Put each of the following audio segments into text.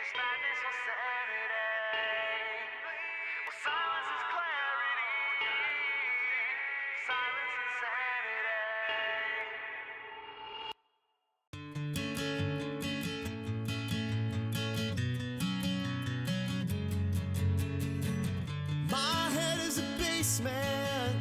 this madness or sanity? Well, silence is clarity. Silence is sanity. My head is a basement,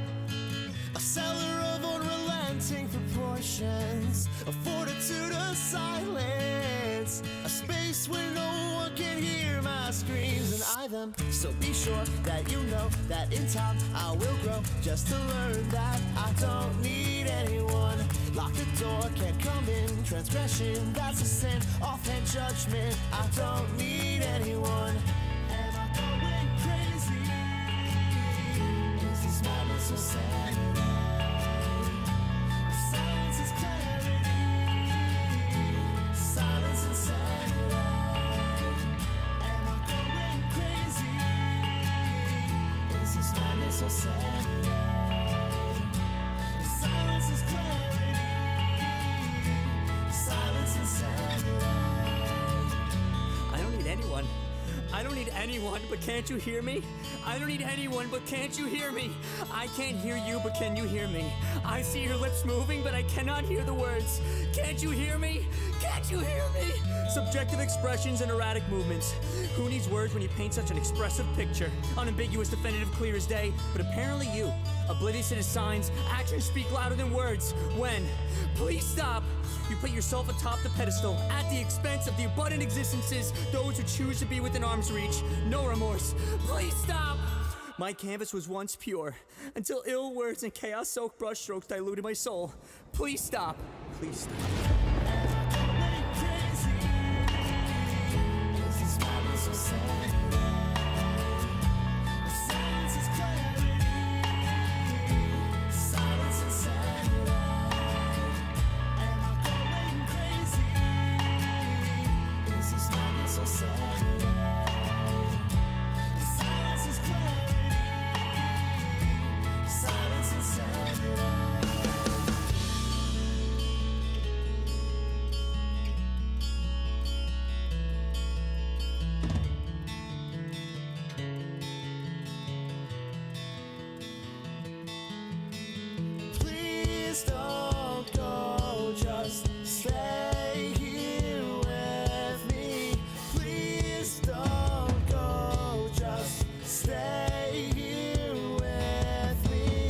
a cellar of unrelenting proportions, a fortitude of silence, a space where no one can hear my screams and I them. So be sure that you know that in time I will grow, just to learn that I don't need anyone. Lock the door, can't come in. Transgression, that's a sin. Offhand judgment, I don't need anyone. Am I going crazy? Is this madness or sanity? Silence is clarity. Silence and sanity. Am I going crazy? Is this madness or sanity? Silence is clarity. Silence and sanity. I don't need anyone. I don't need anyone, but can't you hear me? I don't need anyone, but can't you hear me? I can't hear you, but can you hear me? I see your lips moving, but I cannot hear the words. Can't you hear me? Can't you hear me? Subjective expressions and erratic movements. Who needs words when you paint such an expressive picture? Unambiguous, definitive, clear as day. But apparently you, oblivious to the signs, actions speak louder than words. When? Please stop. You put yourself atop the pedestal at the expense of the abundant existences, those who choose to be within arm's reach. No remorse. Please stop. My canvas was once pure, until ill words and chaos-soaked brushstrokes diluted my soul. Please stop. Please stop. Please don't go, just stay here with me. Please don't go, just stay here with me.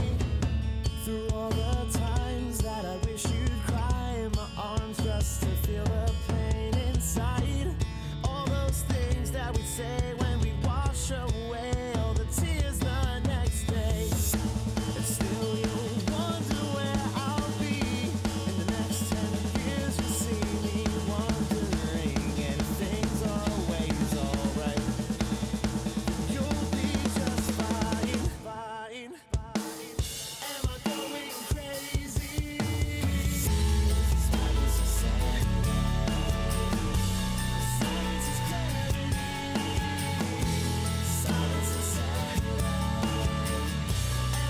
Through all the times that I wish you'd cry in my arms just to feel the pain inside. All those things that we'd say when we wash away all the tears the next day. And still you'll wonder where I'll be in the next 10 years. You'll see me wondering, and if things are always alright, you'll be just fine, fine, fine. Am I going crazy? Is madness or sanity? Silence is clarity. Silence is sanity. Am I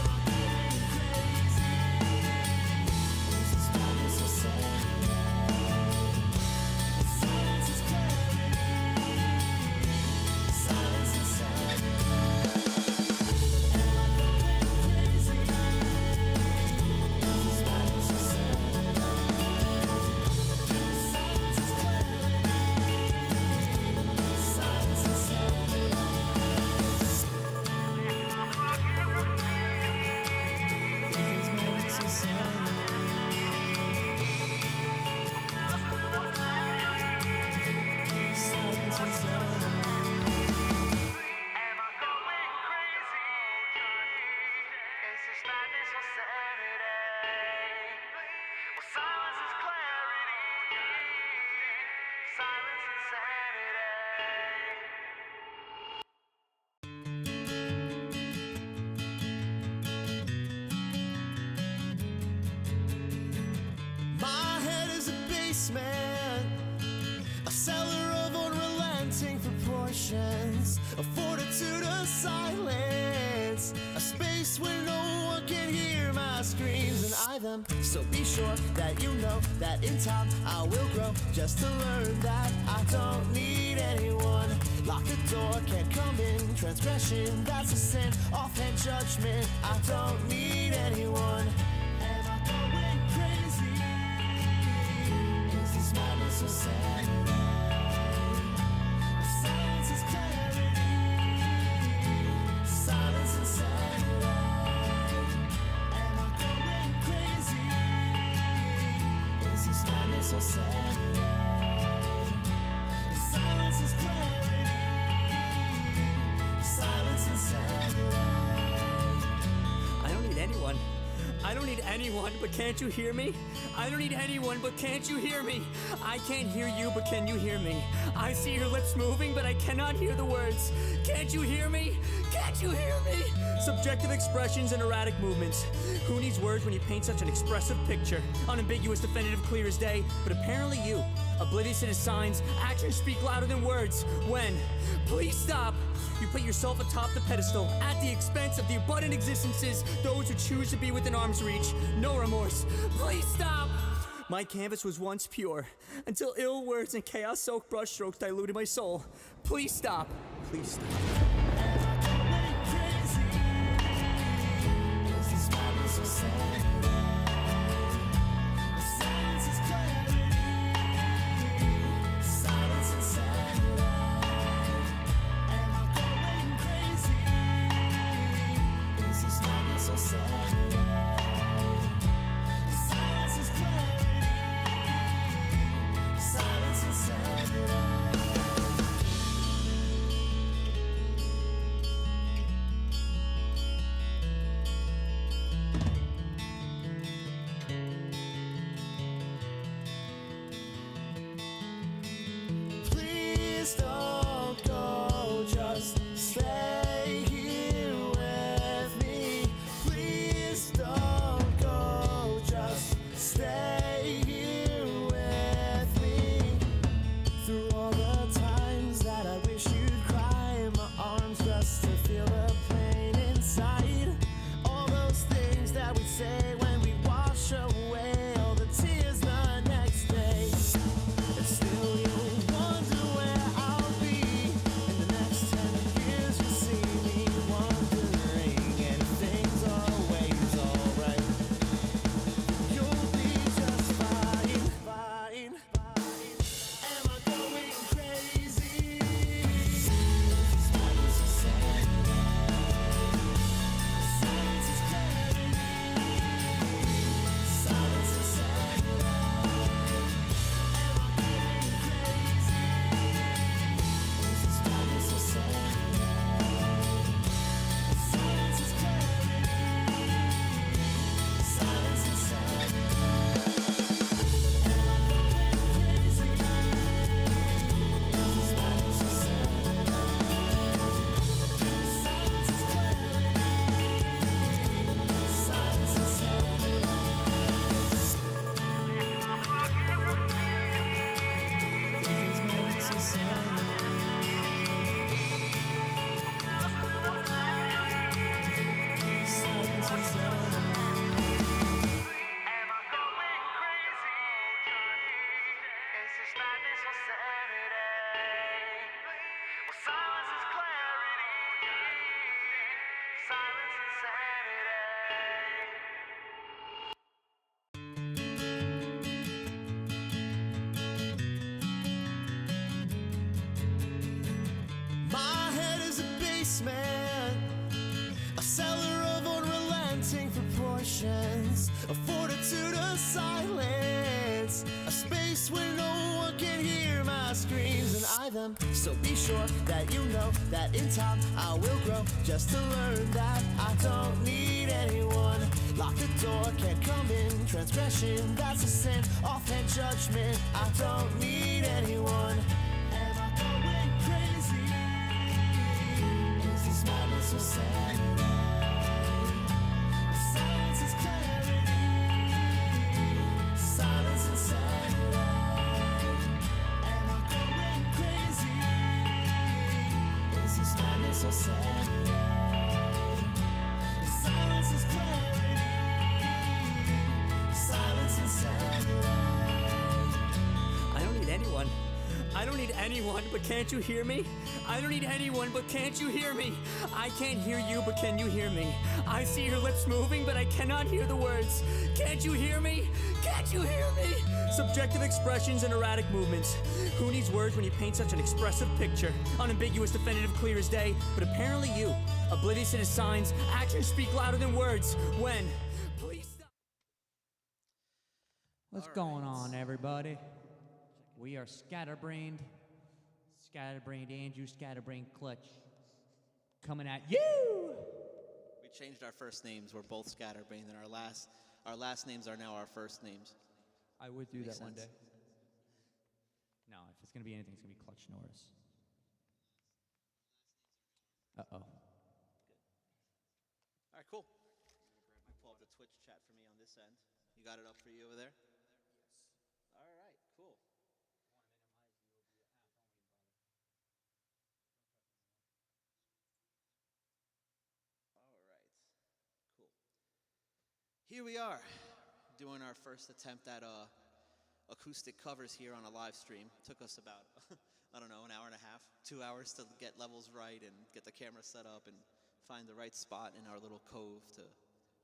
going crazy? Is this madness or sanity? Silence is clarity. Silence is sanity. Am I going crazy? Is this madness or sanity? Silence is clarity. Silence is sanity. Am I going crazy? Is this madness or sanity? Well, silence is clarity. Silence is sanity. My head is a basement, a cellar of unrelenting proportions, a fortitude of silence, a space where no one can hear my screams and I them. So be sure that you know that in time I will grow, just to learn that I don't need anyone. Lock the door, can't come in. Transgression, that's a sin. Offhand judgment, I don't need anyone. Am I going crazy? Is this madness or sanity? Silence is clarity. Silence and sanity. Am I going crazy? Is this madness or sanity? Silence is clarity. Silence and sanity. I don't need anyone. I don't need anyone, but can't you hear me? I don't need anyone, but can't you hear me? I can't hear you, but can you hear me? I see your lips moving, but I cannot hear the words. Can't you hear me? Can't you hear me? Subjective expressions and erratic movements. Who needs words when you paint such an expressive picture? Unambiguous, definitive, clear as day. But apparently you, oblivious to the signs, actions speak louder than words. When? Please stop. You put yourself atop the pedestal at the expense of the abundant existences, those who choose to be within arm's reach. No remorse. Please stop. My canvas was once pure, until ill words and chaos-soaked brushstrokes diluted my soul. Please stop. Please stop. Please don't go, just stay here with me. Please don't go, just stay here with me. Through all the times that I wish you'd cry in my arms just to feel the pain inside. All those things that we say when we wash away all the tears the next day. And still you'll wonder where I'll be in the next 10 years. You'll see me wondering, and things are always alright. You'll be just fine, fine, fine. Am I going crazy? Is madness or sanity? Silence is clarity. Silence is sanity. Am I going crazy? Is this madness or sanity? Silence is clarity. Silence is sanity. Am I going crazy? Is this madness or sanity? Silence is clarity. Silence is sanity. Am I going crazy? Is this madness or sanity? Well, silence is clarity. Silence is sanity. My head is a basement, a cellar of unrelenting proportions, a fortitude of silence, a space where no one can hear my screams and I them. So be sure that you know that in time I will grow, just to learn that I don't need anyone. Lock the door, can't come in. Transgression, that's a sin. Offhand judgment, I don't need anyone. Am I going crazy? Is this madness or sanity? Silence is clarity. Silence and sanity. Am I going crazy? Is this madness or sanity? Silence is clarity. Silence and sanity. I don't need anyone. I don't need anyone, but can't you hear me? I don't need anyone, but can't you hear me? I can't hear you, but can you hear me? I see your lips moving, but I cannot hear the words. Can't you hear me? Can't you hear me? Subjective expressions and erratic movements. Who needs words when you paint such an expressive picture? Unambiguous, definitive, clear as day. But apparently you, oblivious to the signs, actions speak louder than words. When? Please stop. What's going on, everybody? We are scatterbrained Andrew, scatterbrained Clutch, coming at you. We changed our first names. We're both scatterbrained, and our last names are now our first names. I would do Makes that one sense. day. No, if it's gonna be anything, it's gonna be Clutch Norris. Uh-oh. All right, cool. You pull up the Twitch chat for me on this end. You got it up for you over there? Yes. All right, cool. All right, cool. Here we are, doing our first attempt at acoustic covers here on a live stream. Took us about, I don't know, an hour and a half, 2 hours to get levels right and get the camera set up and find the right spot in our little cove to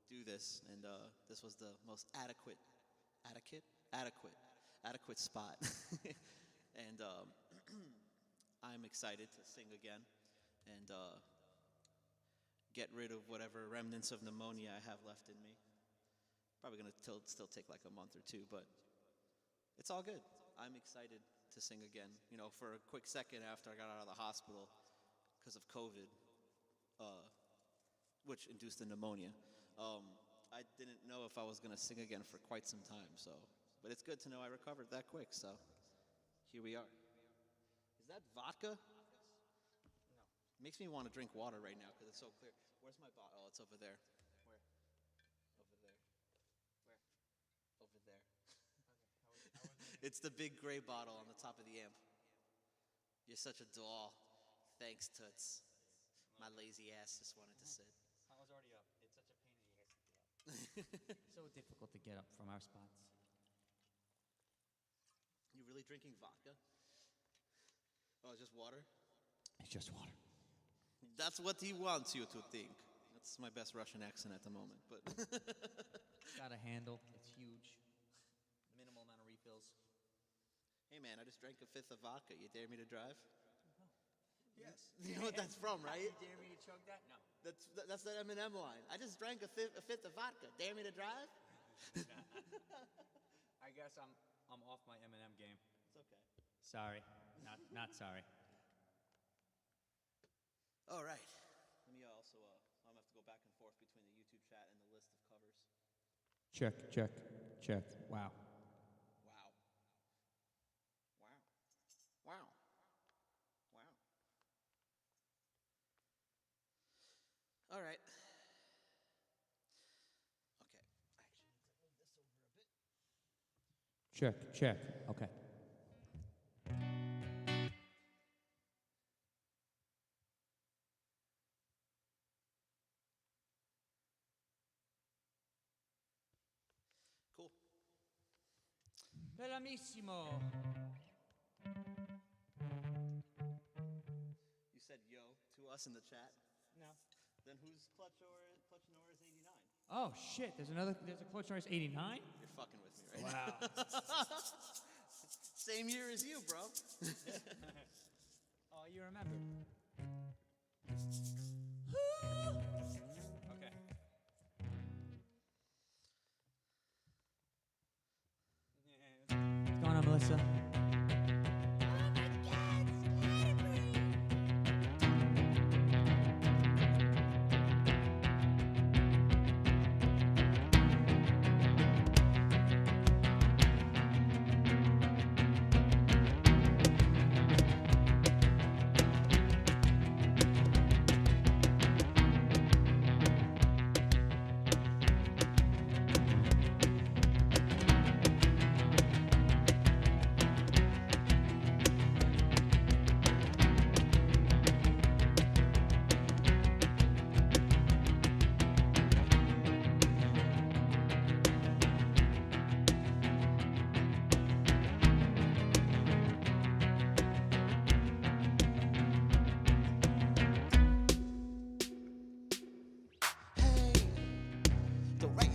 do this. And this was the most adequate spot. And I'm excited to sing again and get rid of whatever remnants of pneumonia I have left in me. Probably gonna still take like a month or two, but it's all good. I'm excited to sing again. You know, for a quick second after I got out of the hospital because of COVID, which induced the pneumonia, I didn't know if I was gonna sing again for quite some time. So, but it's good to know I recovered that quick. So, here we are. Is that vodka? No. Makes me want to drink water right now because it's so clear. Where's my bottle? Oh, it's over there. Where? Over there. Where? Over there. It's the big gray bottle on the top of the amp. You're such a doll. Thanks, Toots. My lazy ass just wanted to sit. I was already up. It's such a pain in the ass to get up. So difficult to get up from our spots. You really drinking vodka? Oh, it's just water? It's just water. That's what he wants you to think. That's my best Russian accent at the moment, but Got a handle. It's huge. Minimal amount of refills. hey man, I just drank a fifth of vodka. You dare me to drive? Yes. You know what that's from, right? You dare me to chug that? No. That's the Eminem line. I just drank a fifth of vodka. Dare me to drive? I guess I'm off my M&M game. It's okay. Sorry. Not sorry. All right. Let me also, I'm gonna have to go back and forth between the YouTube chat and the list of covers. Check. Wow. Wow. Wow. All right. Okay. I actually need to move this over a bit. Check. Okay. Cool. Bellamissimo. You said yo to us in the chat. No. Then who's Clutch Norris 89? Oh shit! There's a Clutch Norris 89. You're fucking with me, right? Wow. Same year as you, bro. Oh, you remember? Okay. What's going on, Melissa?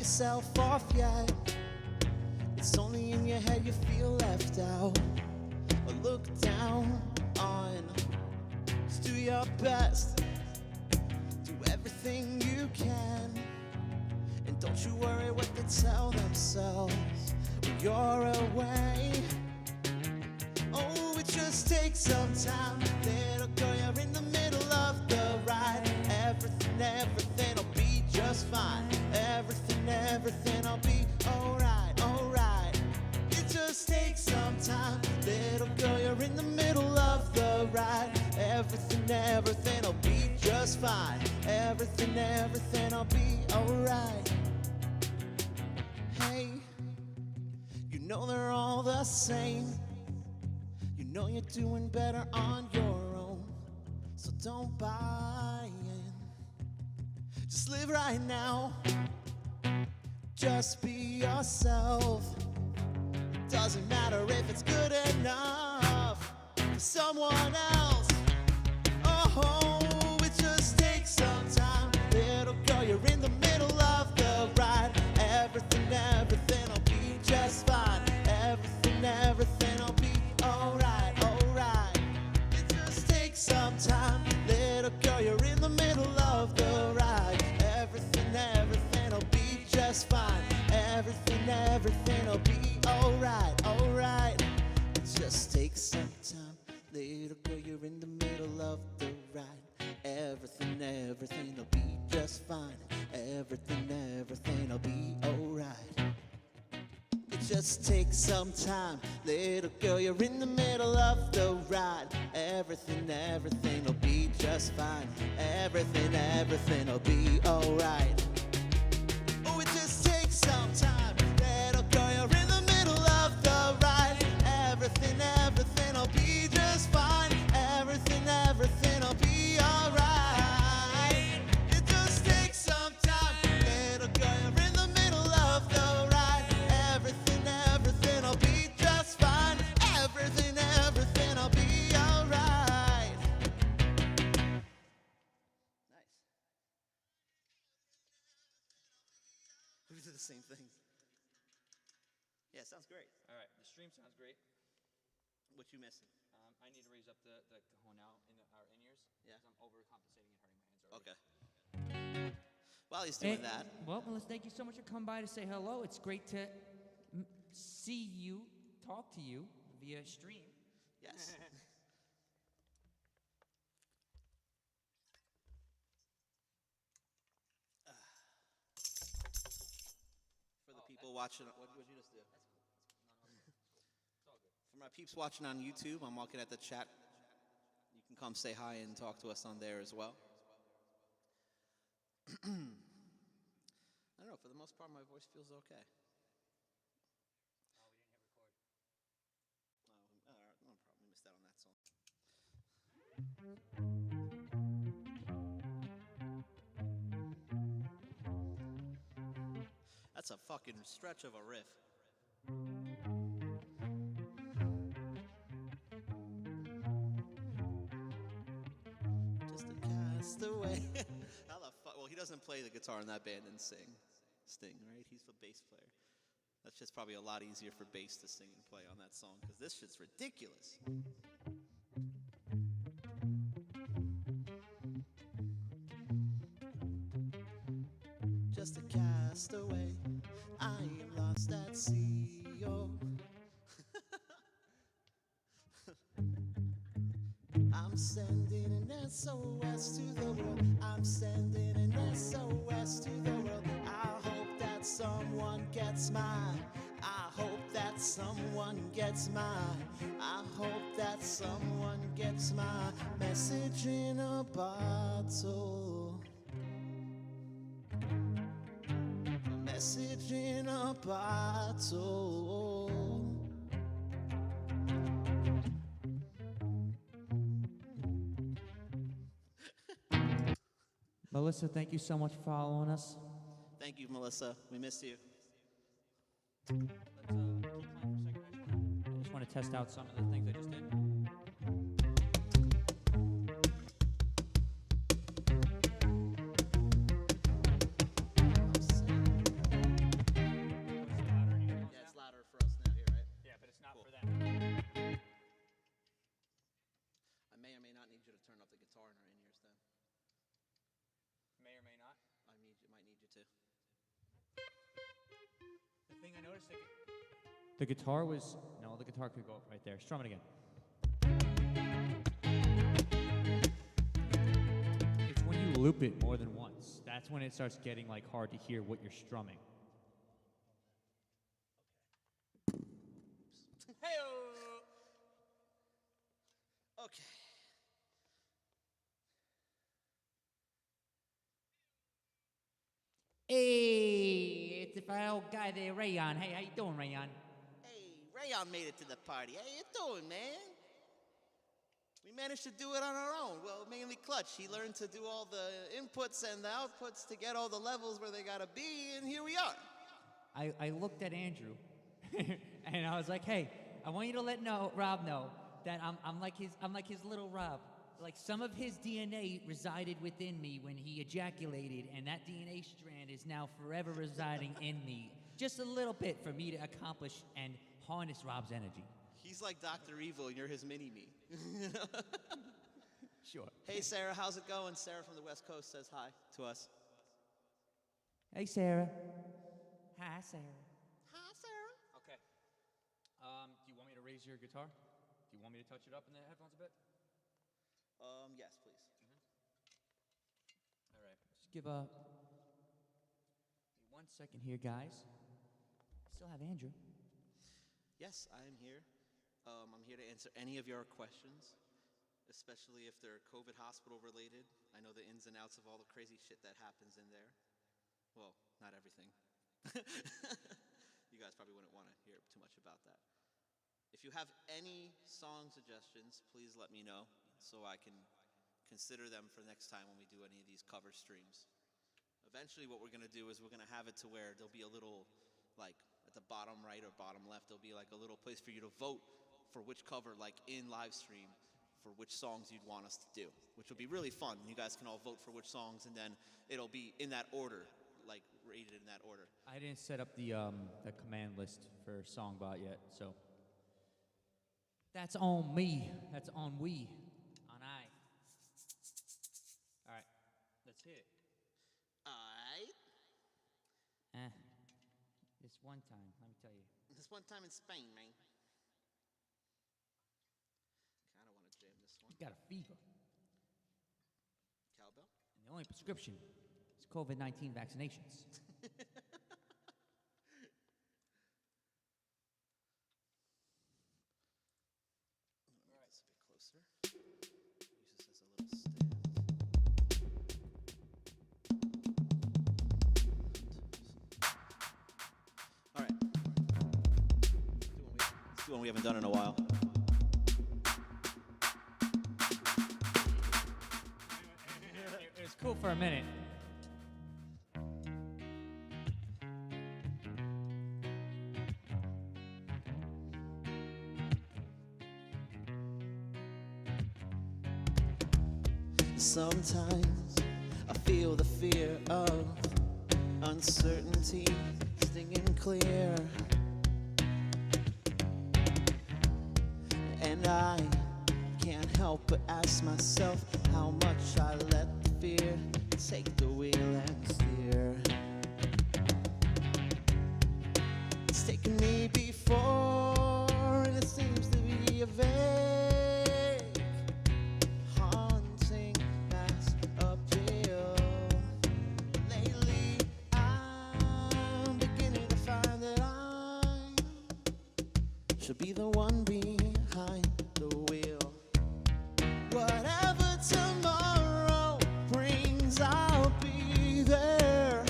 yourself off yet. It's only in your head you feel left out or looked down on. Just do your best, do everything you can, and don't you worry what they tell themselves when you're away. Oh, it just takes some time. Little girl, you're in the middle of the ride. Everything'll be just fine. Everything'll be alright, alright. It just takes some time. Little girl, you're in the middle of the ride. Everything'll be just fine. Everything'll be alright. Hey, you know they're all the same. You know you're doing better on your own, so don't buy in. Just live right now. Just be yourself. Doesn't matter if it's good enough for someone else. Oh, it just takes some time. Little girl, you're in the middle of the ride. Everything'll be just fine. Everything'll be alright, alright. It just takes some time. Little girl, you're in the middle of the ride. Everything'll be just fine. Everything'll be alright, alright. It just takes some time. Little girl, you're in the middle of the ride. Everything'll be just fine. Everything'll be alright. It just takes some time. Little girl, you're in the middle of the ride. Everything'll be just fine. Everything'll be alright. Oh, it just takes some time. Little girl, you're in the middle of the ride. Everything'll be just fine. Everything'll be alright. It just takes some time. Little girl, you're in the middle of the ride. Everything'll be just fine. Everything'll be alright. Nice. We do the same thing. Yeah, sounds great. All right, the stream sounds great. What you missing? I need to raise up the cajon out in our in-ears. Yeah. 'Cause I'm overcompensating and hurting my hands already. Okay. While he's doing that, Well, Melissa, thank you so much for coming by to say hello. It's great to see you, talk to you via stream. yes. For the people watching, what would you just do? For my peeps watching on YouTube, I'm looking at the chat. You can come say hi and talk to us on there as well. I don't know, for the most part, my voice feels okay. Oh, all right, no problem. We missed out on that song. That's a fucking stretch of a riff. Just a castaway. How the fuck? Well, he doesn't play the guitar in that band and sing. Sting, right? He's the bass player. That's just probably a lot easier for bass to sing and play on that song, because this shit's ridiculous. Just a castaway, I am lost at sea. Oh. I'm sending an SOS to the world. I'm sending an SOS to the world. I hope that someone gets mine. I hope that someone gets mine. I hope that someone gets my message in a bottle. A message in a bottle. Melissa, thank you so much for following us. Thank you, Melissa. We missed you. Let's keep playing for a second. I just want to test out some of the things I just did. not need you to turn up the guitar in our in-ears then. May or may not. Might need you to. The thing I noticed, The guitar was... No, the guitar could go up right there. Strum it again. It's when you loop it more than once. That's when it starts getting like hard to hear what you're strumming. Okay. Hey, it's our old guy there, Rayon. Hey, how you doing, Rayon? Hey, Rayon made it to the party. How you doing, man? We managed to do it on our own. Well, mainly Clutch. He learned to do all the inputs and the outputs to get all the levels where they gotta be, and here we are. I looked at Andrew, and I was like, "Hey, I want you to let Rob know that I'm like his little Rob. Like some of his DNA resided within me when he ejaculated, and that DNA strand is now forever residing in me. Just a little bit for me to accomplish and harness Rob's energy." He's like Dr. Evil, and you're his mini-me. Sure. Hey, Sarah, how's it going? Sarah from the West Coast says hi to us. Hey, Sarah. Hi, Sarah. Hi, Sarah. Okay. Do you want me to raise your guitar? Do you want me to touch it up in the headphones a bit? Yes, please. All right. Just give me 1 second here, guys. Still have Andrew. Yes, I am here. I'm here to answer any of your questions, especially if they're COVID hospital related. I know the ins and outs of all the crazy shit that happens in there. Well, not everything. You guys probably wouldn't want to hear too much about that. If you have any song suggestions, please let me know so I can consider them for next time when we do any of these cover streams. Eventually what we're going to do is we're going to have it to where there'll be a little, like, at the bottom right or bottom left, there'll be like a little place for you to vote for which cover, like in live stream, for which songs you'd want us to do, which will be really fun. You guys can all vote for which songs, and then it'll be in that order, like rated in that order. I didn't set up the command list for Songbot yet, so that's on me. That's on we. On I. All right, let's hit it. Alright. This one time, let me tell you. This one time in Spain, man. Kinda wanna jam this one. You got a fever, Cowbell? and the only prescription is COVID-19 vaccinations. Alright, let's get closer. Use this as a little stand. Alright. Let's do one we haven't done in a while. It was cool for a minute. Sometimes I feel the fear of uncertainty stinging clear, and I can't help but ask myself how much I let the fear take the wheel and steer. It's taken me before, and it seems to be a vague, haunting mass appeal. Lately, I'm beginning to find that I should be the one behind the wheel. Whatever tomorrow brings, I'll be there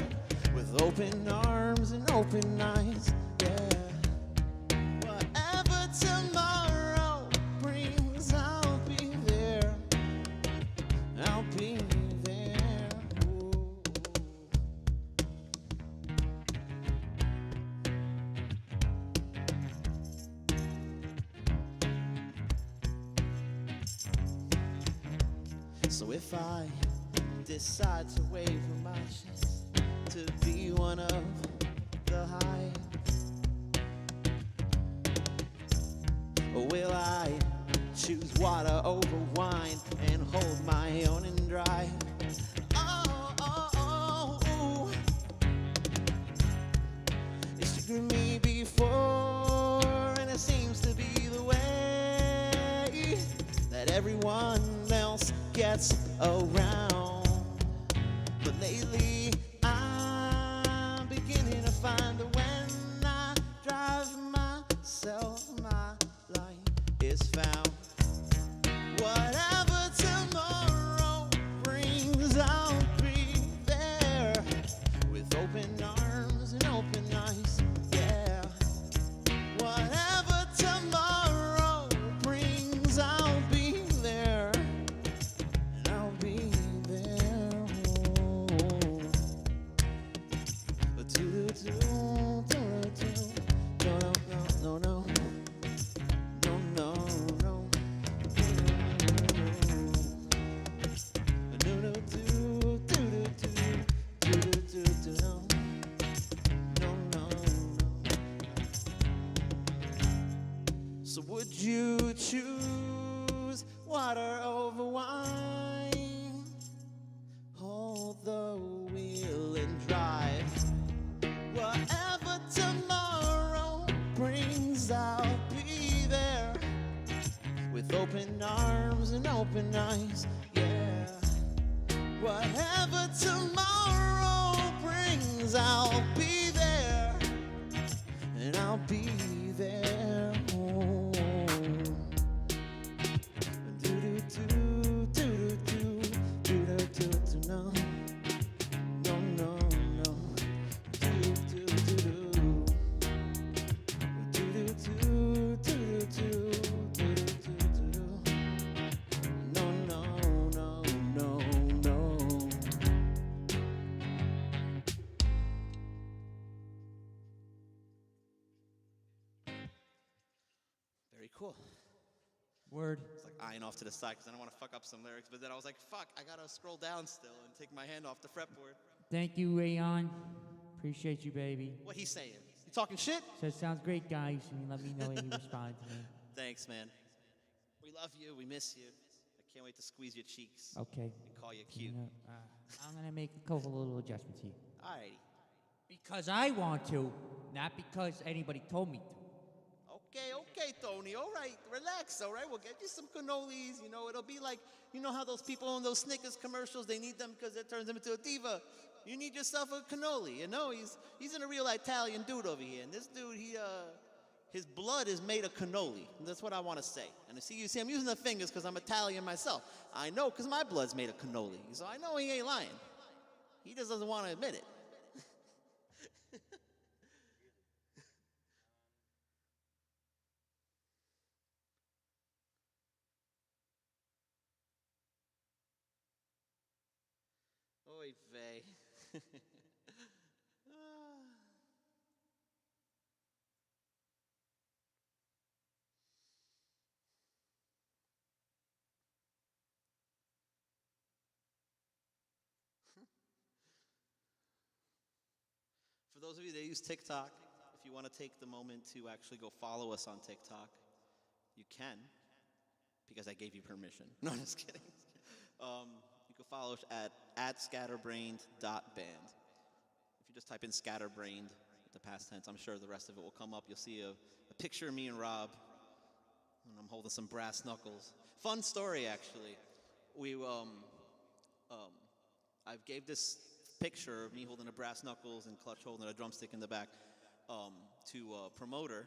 with open arms and open eyes. Yeah. Whatever tomorrow brings, I'll be there. I'll be there. Ooh. So if I decide to wave my chest to be one of the hive, or will I choose water over wine and hold my own and drive. Oh, oh, oh, ooh. It's triggered me before, and it seems to be the way that everyone else gets around. But lately, I'm beginning to find that when I drive myself, my light is found. Whatever tomorrow brings, I'll be there with open arms and open eyes. Yeah. Whatever tomorrow brings, I'll be there. And I'll be there. Oh. No, no, no, no, no, no. So would you choose water over wine? Hold the wheel and drive. Whatever tomorrow brings, I'll be there with open arms and open eyes. Yeah. Whatever tomorrow brings, I'll be there, and I'll be there. Oh. Do-do-do, do-do-do, do-do-do-do, no. No, no, no. Do-do-do-do. Do-do-do, do-do-do, do-do-do-do. No, no, no, no, no. Very cool. Word. It's like eyeing off to the side because I don't want to fuck up some lyrics, but then I was like, fuck, I gotta scroll down still and take my hand off the fretboard. Thank you, Rayon. Appreciate you, baby. What he saying? You talking shit? Says sounds great, guys. And let me know when you respond to me. Thanks, man. We love you. We miss you. I can't wait to squeeze your cheeks Okay. and call you cute. I'm gonna make a couple little adjustments here. Alrighty. Because I want to, not because anybody told me to. Okay, Tony. All right, relax. All right, we'll get you some cannolis. You know, it'll be like, you know how those people in those Snickers commercials, they need them because it turns them into a diva. You need yourself a cannoli. You know, he's in a real Italian dude over here, and this dude, his blood is made of cannoli. And that's what I want to say. And you see, I'm using the fingers because I'm Italian myself. I know because my blood's made of cannoli, so I know he ain't lying. He just doesn't want to admit it. Oy vey. For those of you that use TikTok, if you want to take the moment to actually go follow us on TikTok, you can, because I gave you permission. No, I'm just kidding. You can follow us at scatterbrained.band. If you just type in scatterbrained with the past tense, I'm sure the rest of it will come up. You'll see a picture of me and Rob, and I'm holding some brass knuckles. Fun story, actually. I gave this picture of me holding the brass knuckles and Clutch holding a drumstick in the back to a promoter,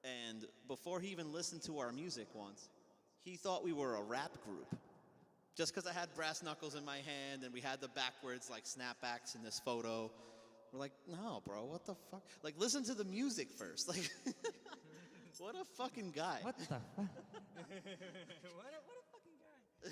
and before he even listened to our music once, he thought we were a rap group. Just because I had brass knuckles in my hand and we had the backwards like snapbacks in this photo. We're like, no, bro, what the fuck? Like, listen to the music first. Like, what a fucking guy. What the fuck? what a fucking guy.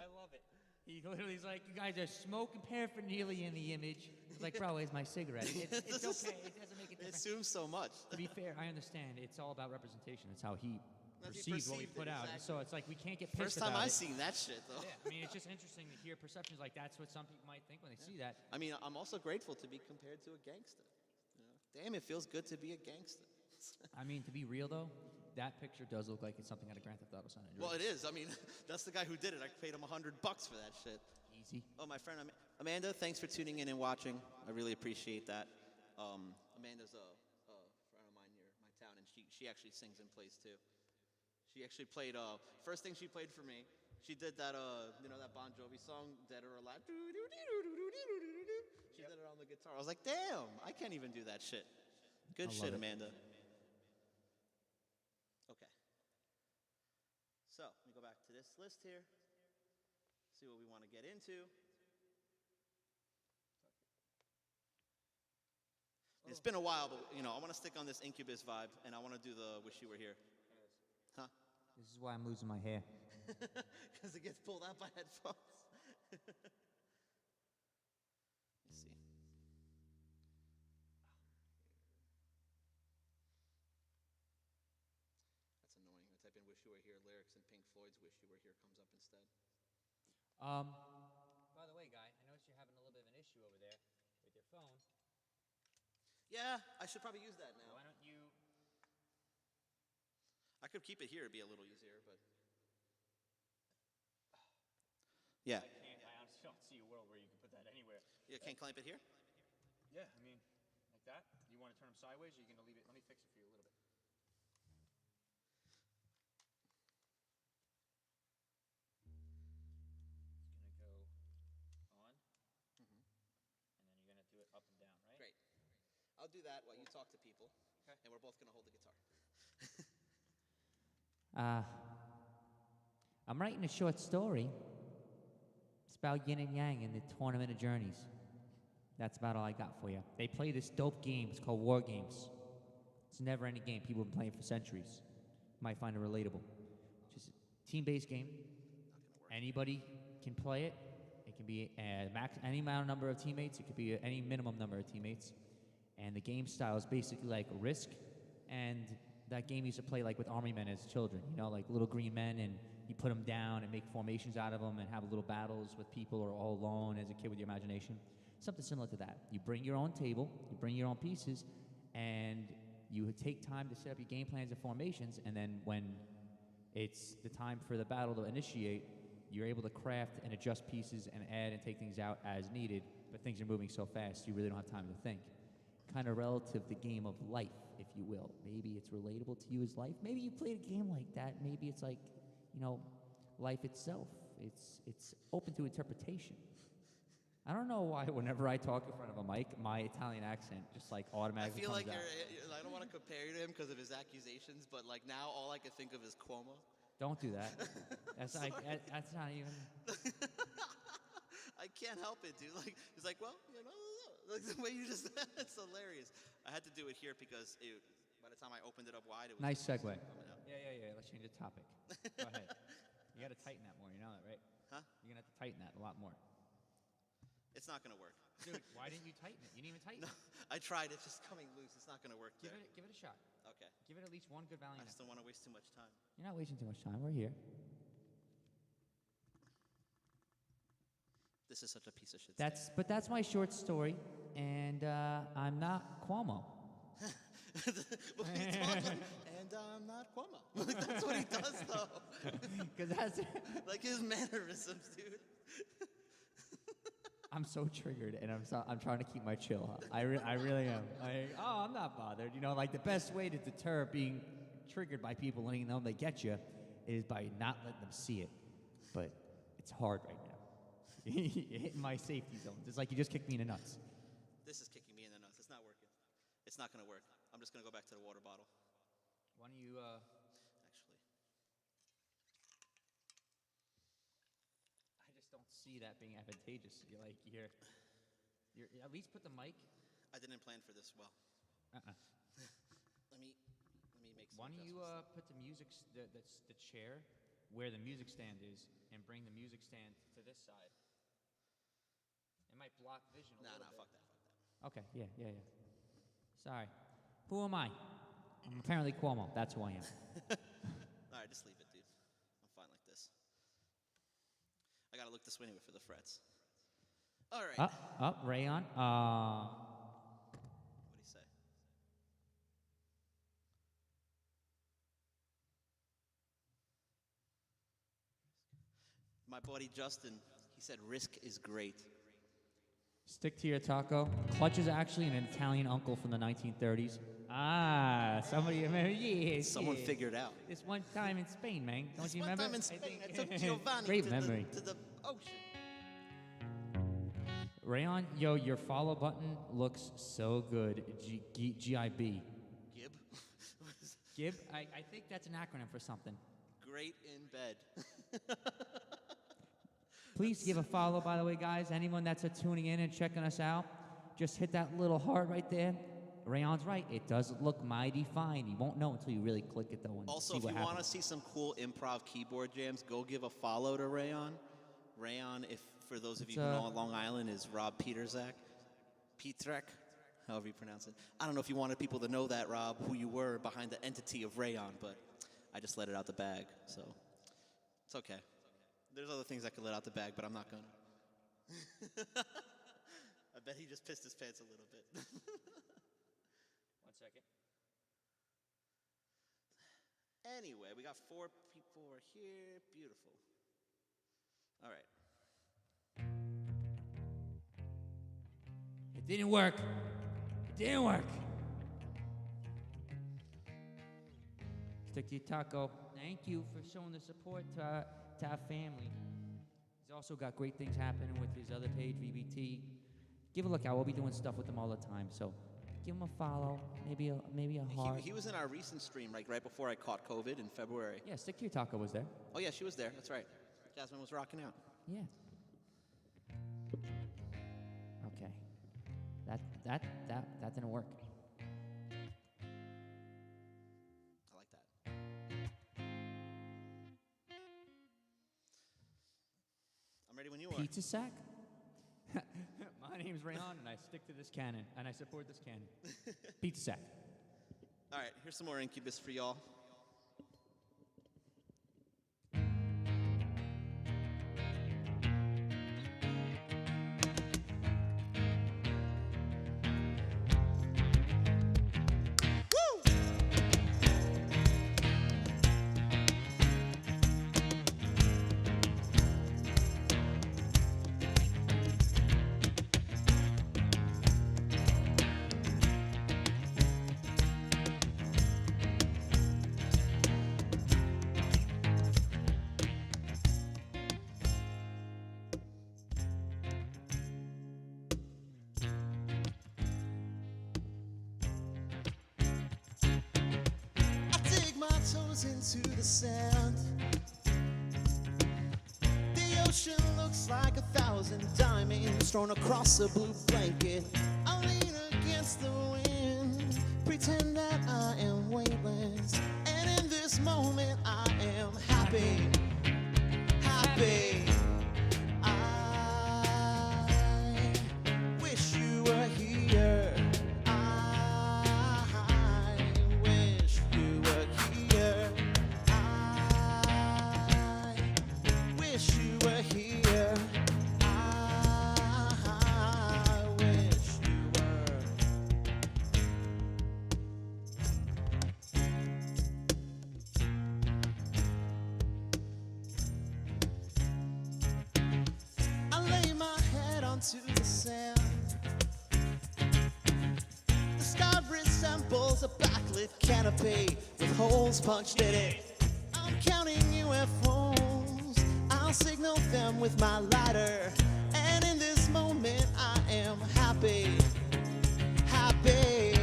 I love it. He literally is like, you guys are smoking paraphernalia in the image. It's like, bro, it's my cigarette. It's okay. It doesn't make a It difference. assumes so much. To be fair, I understand. It's all about representation. It's how he perceives what we perceived put it, out. exactly. So it's like we can't get pissed First time about I it. seen that shit, though. Yeah, I mean, it's just interesting to hear perceptions like that's what some people might think when they see that. I mean, I'm also grateful to be compared to a gangster. You know? Damn, it feels good to be a gangster. I mean, to be real though, that picture does look like it's something out of Grand Theft Auto San Andreas. Well, it is. I mean, that's the guy who did it. I paid him $100 for that shit. Easy. Oh, my friend Amanda, thanks for tuning in and watching. I really appreciate that. Amanda's a friend of mine near my town, and she actually sings and plays too. She actually played, first thing she played for me, she did that, that Bon Jovi song, Dead or Alive. She did it on the guitar. I was like, damn, I can't even do that shit. Good shit, Amanda. Okay. So, let me go back to this list here. See what we want to get into. It's been a while, but I want to stick on this Incubus vibe, and I want to do the Wish You Were Here. Huh? This is why I'm losing my hair. Because it gets pulled out by headphones. Let's see. That's annoying. I type in Wish You Were Here lyrics, and Pink Floyd's Wish You Were Here comes up instead. By the way, Guy, I noticed you're having a little bit of an issue over there with your phone. Yeah, I should probably use that now. Why don't you... I could keep it here, it'd be a little easier, but... Yeah. I honestly don't see a world where you can put that anywhere. Yeah, can't clamp it here? Yeah, I mean, like that. You want to turn them sideways, or are you going to leave it? Let me fix it for you a little bit. It's going to go on, and then you're going to do it up and down, right? Great. I'll do that while you talk to people, Okay. and we're both going to hold the guitar. I'm writing a short story. It's about yin and yang in the Tournament of Journeys. That's about all I got for you. They play this dope game. It's called War Games. It's a never-ending game. People have been playing for centuries. You might find it relatable. Just a team-based game. Anybody can play it. It can be any amount of number of teammates. It could be any minimum number of teammates. And the game style is basically like Risk. And that game used to play like with army men as children, like little green men, and you put them down and make formations out of them and have little battles with people or all alone as a kid with your imagination. Something similar to that. You bring your own table, you bring your own pieces, and you take time to set up your game plans and formations, and then when it's the time for the battle to initiate, you're able to craft and adjust pieces and add and take things out as needed, but things are moving so fast you really don't have time to think. Kind of relative to game of life, if you will. Maybe it's relatable to you as life. Maybe you played a game like that. Maybe it's like, life itself. It's open to interpretation. I don't know why whenever I talk in front of a mic, my Italian accent just like automatically I feel comes like out. I don't want to compare you to him because of his accusations, but like now all I can think of is Cuomo. Don't do that. That's not even... I can't help it, dude. Like, he's like, well, like the way you just, it's hilarious. I had to do it here because by the time I opened it up wide, it was Nice segue. coming out. Yeah. Let's change the topic. Go ahead. You got to tighten that more, you know that, right? Huh? You're going to have to tighten that a lot more. It's not going to work. Dude, why didn't you tighten it? You didn't even tighten No, it. I tried. It's just coming loose. It's not going to work Give there. it a shot. Okay. Give it at least one good volume. I just don't want to waste too much time. You're not wasting too much time. We're here. This is such a piece of shit. But that's my short story, and I'm not Cuomo. What are you talking? And I'm not Cuomo. Like, that's what he does, though. Because that's... Like his mannerisms, dude. I'm so triggered, and I'm trying to keep my chill. I really am. I'm not bothered. Like the best way to deter being triggered by people letting them know they get you is by not letting them see it. But it's hard right now. You're hitting my safety zones. It's like you just kicked me in the nuts. This is kicking me in the nuts. It's not working. It's not going to work. I'm just going to go back to the water bottle. Why don't you, Actually. I just don't see that being advantageous. You're at least put the mic. I didn't plan for this well. Let me make some Why don't you adjustments. put the music, that's the chair where the music stand is, and bring the music stand to this side. It might block vision a little bit. Fuck that. Okay, yeah. Sorry. Who am I? I'm apparently Cuomo. That's who I am. All right, just leave it, dude. I'm fine like this. I gotta look this way anyway for the frets. All right. Up, Rayon. What do you say? my buddy Justin, he said risk is great. Stick to your taco. Clutch is actually an Italian uncle from the 1930s. Ah, somebody, yeah. Someone figured out. This one time in Spain, man. Don't This you one remember? time in Spain, I took Giovanni Great to memory. the ocean. Rayon, yo, your follow button looks so good. GIB. Gib? Gib? I think that's an acronym for something. Great in bed. Please give a follow, by the way, guys. Anyone that's tuning in and checking us out, just hit that little heart right there. Rayon's right. It does look mighty fine. You won't know until you really click it, though, and Also, see if what you happens. want to see some cool improv keyboard jams, go give a follow to Rayon. Rayon, if for those of you who know Long Island, is Rob Peterzak. Pietrek, however you pronounce it. I don't know if you wanted people to know that, Rob, who you were behind the entity of Rayon, but I just let it out the bag, so it's okay. There's other things I could let out the bag, but I'm not gonna. I bet he just pissed his pants a little bit. 1 second. Anyway, we got 4 people are here. Beautiful. All right. It didn't work. It didn't work. Stick to your taco. Thank you for showing the support to our family. He's also got great things happening with his other page, VBT. Give a look out. We'll be doing stuff with him all the time. So give him a follow, maybe a heart. He was in our recent stream, like right before I caught COVID in February. Yeah, Stick to your taco was there. Oh yeah, she was there. That's right. Jasmine was rocking out. Yeah. Okay. That didn't work. I like that. I'm ready when you are. Pizza sack? My name's Rayon, and I stick to this canon, and I support this canon. Pizza sack. All right, here's some more Incubus for y'all. Into the sand. The ocean looks like 1,000 diamonds thrown across a blue blanket. I lean against the wind, pretend that I am weightless, and in this moment I am happy, happy. I wish you were here. To the sand. The sky resembles a backlit canopy with holes punched in it. I'm counting UFOs. I'll signal them with my lighter. And in this moment I am happy, happy.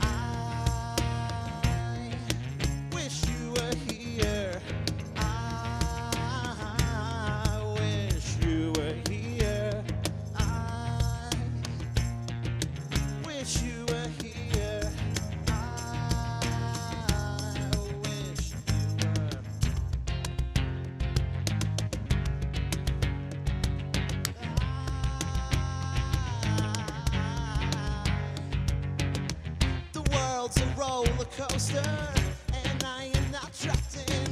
I wish you were here. I wish you were here. Wish you were here. I wish you were. The world's a roller coaster, and I am not trapped in.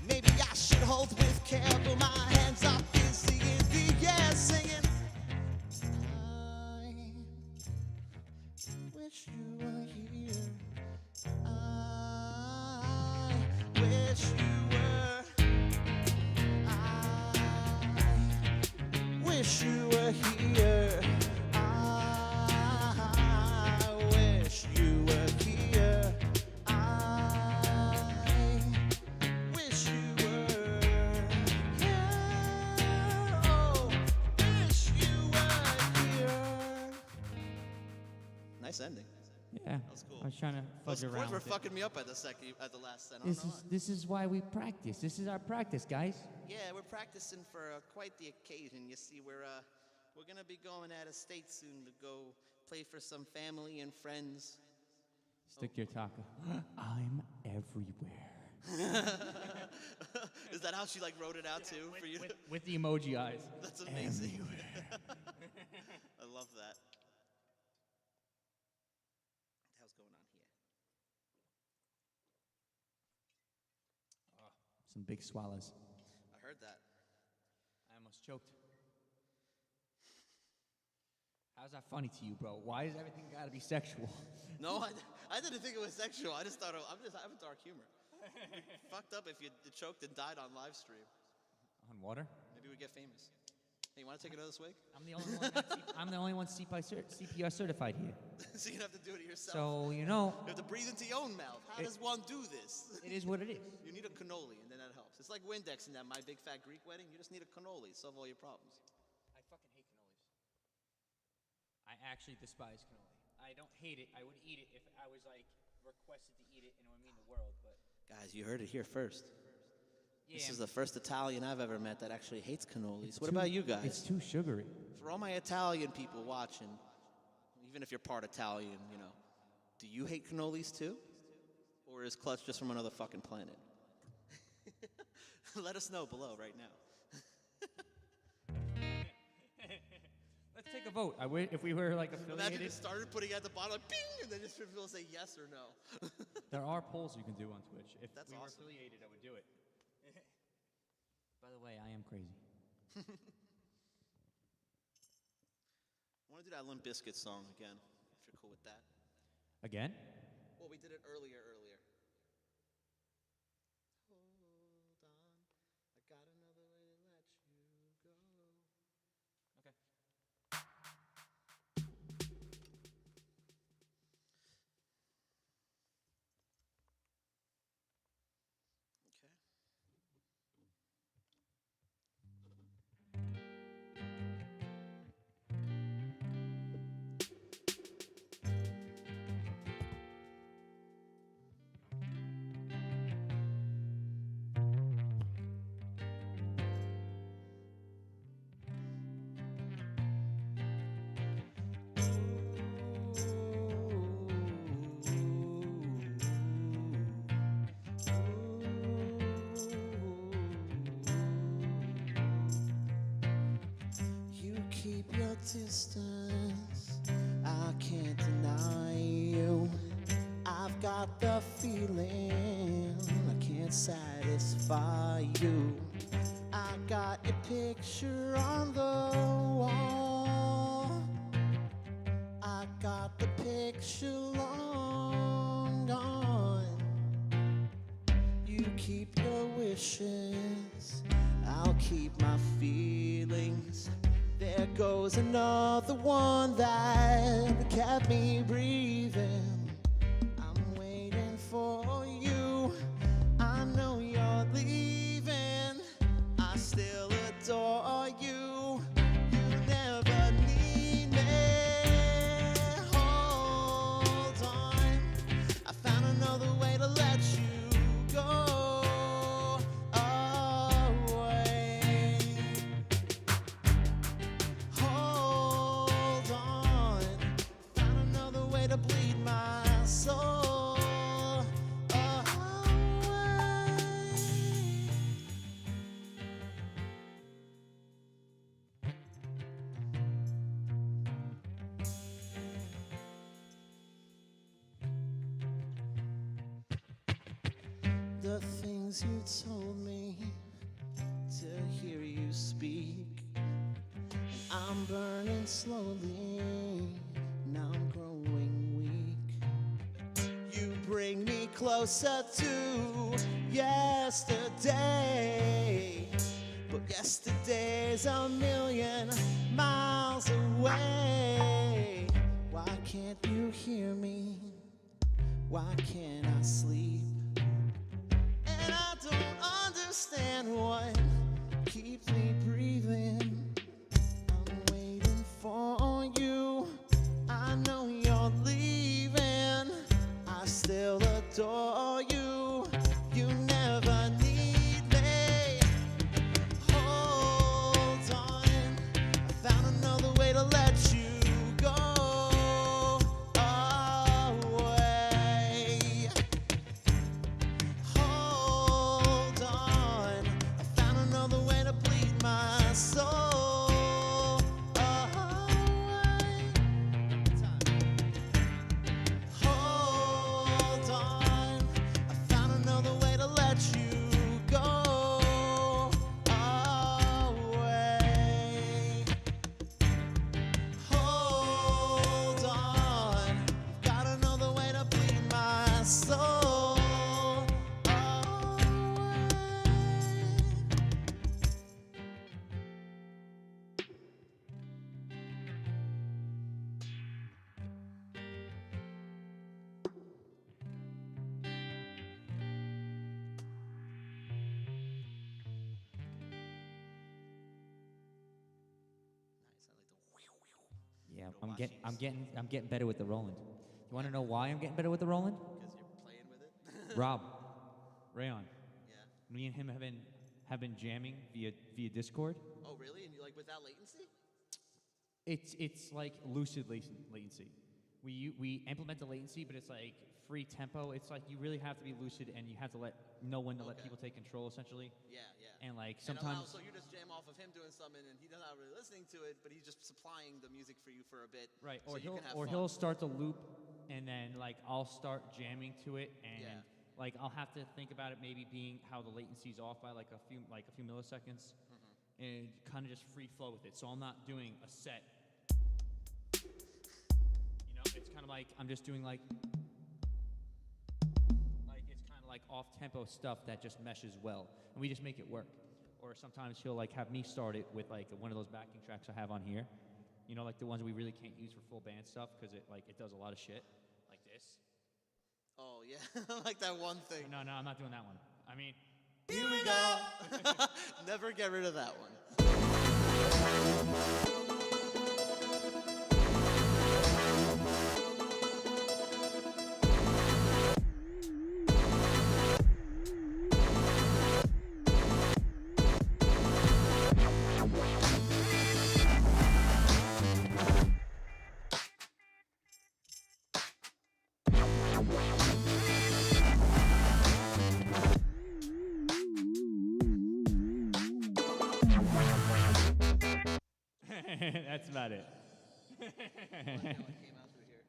Maybe I should hold with care, but my hands are busy in the air singing. Wish you were here. I wish you were. I wish you were here. I wish you were here. I wish you were here. Oh, wish you were here. Nice ending. Yeah. was cool. I was trying to Those fudge chords around. were with it. fucking me up at the last set. I don't know why. This is why we practice. This is our practice, guys. Yeah, we're practicing for quite the occasion. You see, we're gonna be going out of state soon to go play for some family and friends. Stick your taco. I'm everywhere. Is that how she like wrote it out too for you? With the emoji eyes. That's amazing. I love that. What the hell's going on here? Some big swallows. I heard that. I almost choked. How's that funny to you, bro? Why is everything gotta be sexual? No, I didn't think it was sexual. I just thought I have a dark humor. Fucked up if you choked and died on live stream. On water? Maybe we'd get famous. Hey, you want to take another swig? I'm the only one. I'm the only one CPR certified here. So you'd have to do it yourself. So you know, You have to breathe into your own mouth. How does one do this? it is what it is. You need a cannoli, and then that helps. It's like Windex in that My Big Fat Greek Wedding. You just need a cannoli, solve all your problems. I fucking hate cannolis. I actually despise cannoli. I don't hate it. I would eat it if I was like requested to eat it, and it would mean the world. But Guys, you heard it here first. yeah, This is the first Italian I've ever met that actually hates cannolis. it's What too- about you guys? It's too sugary. For all my Italian people watching, even if you're part Italian, you know, do you hate cannolis too? Or is Clutch just from another fucking planet? Let us know below right now. Let's take a vote. If we were like Imagine affiliated. it started putting it at the bottom, like, ping, and then just people say yes or no. There are polls you can do on Twitch. If That's we were awesome. affiliated, I would do it. By the way, I am crazy. I want to do that Limp Bizkit song again, if you're cool with that. Again? Well, we did it earlier. Hold on, I got another way to let you go. Okay. Okay. You keep your distance, I can't deny you. I've got the feeling I can't satisfy you. I got your picture on the wall. I got the picture long gone. You keep your wishes, I'll keep my feelings. There goes another one that kept me breathing. I'm waiting for you. I know you're leaving. I still adore you. You never need me. Hold on. I found another way to let you go away. Hold on, found another way to bleed my soul away. The things you told me to hear you speak. I'm burning slowly, now I'm growing weak. You bring me closer to yesterday, but Yesterday's a million miles away. Why can't you hear me? Why can't I sleep? And I don't understand what keeps me breathing. I'm waiting for you. I know you're leaving. I still adore you. You never need me. Hold on. I found another way to let you go away. Hold on. I found another way to bleed my soul away. Hold on. I found another way to let you go away. Hold on. I've got another way to bleed my soul away. Yeah, I'm getting better with the Roland. You want to know why I'm getting better with the Roland? Because you're playing with it. Rob, Rayon, Yeah. me and him have been jamming via Discord. Oh, really? And you like without latency? It's like lucid latency. We implement the latency, but it's like free tempo. It's like you really have to be lucid, and you have to know when to let Okay. people take control, essentially. Yeah, yeah. And like And allow, sometimes, so you just jam off of him doing something, and he's not really listening to it, but he's just supplying the music for you for a bit. right? So Or you can have he'll fun. start the loop, and then like I'll start jamming to it, and Yeah. like I'll have to think about it maybe being how the latency's off by like a few milliseconds, and kind of just free flow with it. So I'm not doing a set. You know, it's kind of like I'm just doing like it's kind of like off-tempo stuff that just meshes well, and we just make it work. Or sometimes he'll like have me start it with like one of those backing tracks I have on here. You know, like the ones we really can't use for full band stuff because it does a lot of shit, like this. Oh, yeah. Like that one thing. No, I'm not doing that one. I mean, Here we go. Never get rid of that one. that's about it. Like how it came out through here.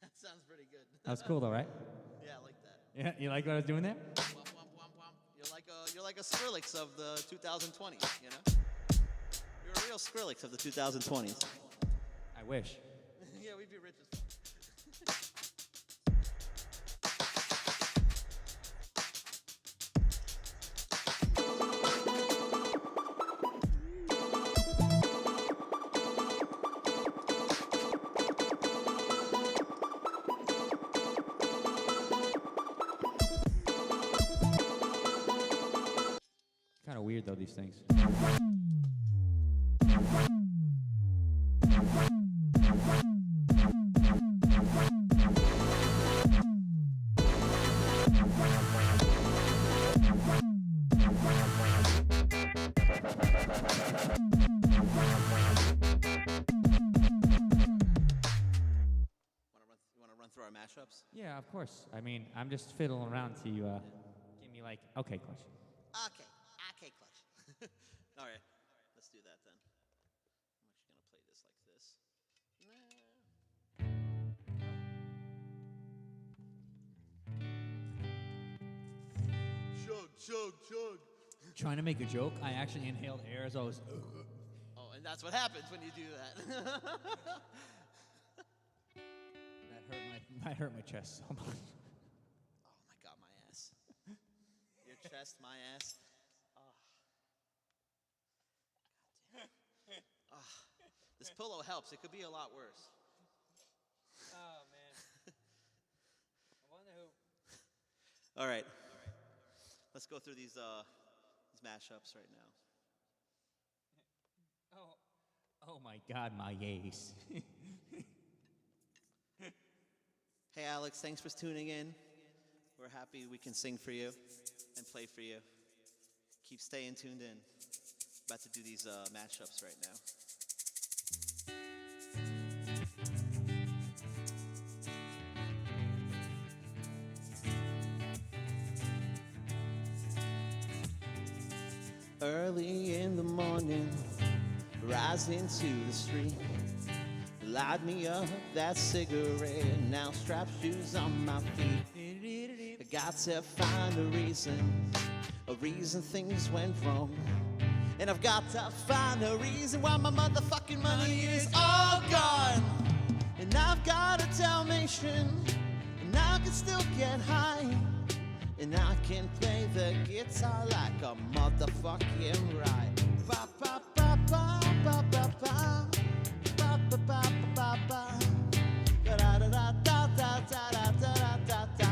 That sounds pretty good. That was cool though, right? Yeah, I like that. Yeah, you like what I was doing there? Womp, womp, womp, womp. You're like a Skrillex of the 2020s, you know? You're a real Skrillex of the 2020s. I wish. Yeah, we'd be rich as fuck. Kind of weird though, these things. You want to run through our mashups? Yeah, of course. I mean, I'm just fiddling around to give me like, okay, Clutch. Okay, clutch. All right, let's do that then. I'm actually gonna play this like this. Chug. Trying to make a joke, I actually inhaled air as I was. Oh, and that's what happens when you do that. That hurt my chest so much. Oh my God, chest, my ass. This pillow helps. It could be a lot worse. Oh man. I wonder who. All right. Let's go through these mashups right now. Oh my God, my ace. Hey, Alex, thanks for tuning in. We're happy we can sing for you and play for you. Keep staying tuned in. About to do these mashups right now. Early in the morning, rising to the street. Light me up that cigarette, now strap shoes on my feet. I got to find a reason things went wrong. And I've got to find a reason why my motherfucking money is all gone. And I've got a Dalmatian, and I can still get high. And I can play the guitar like a motherfucking right. Ba ba ba ba ba ba ba ba ba ba ba ba da da da da da da da da da.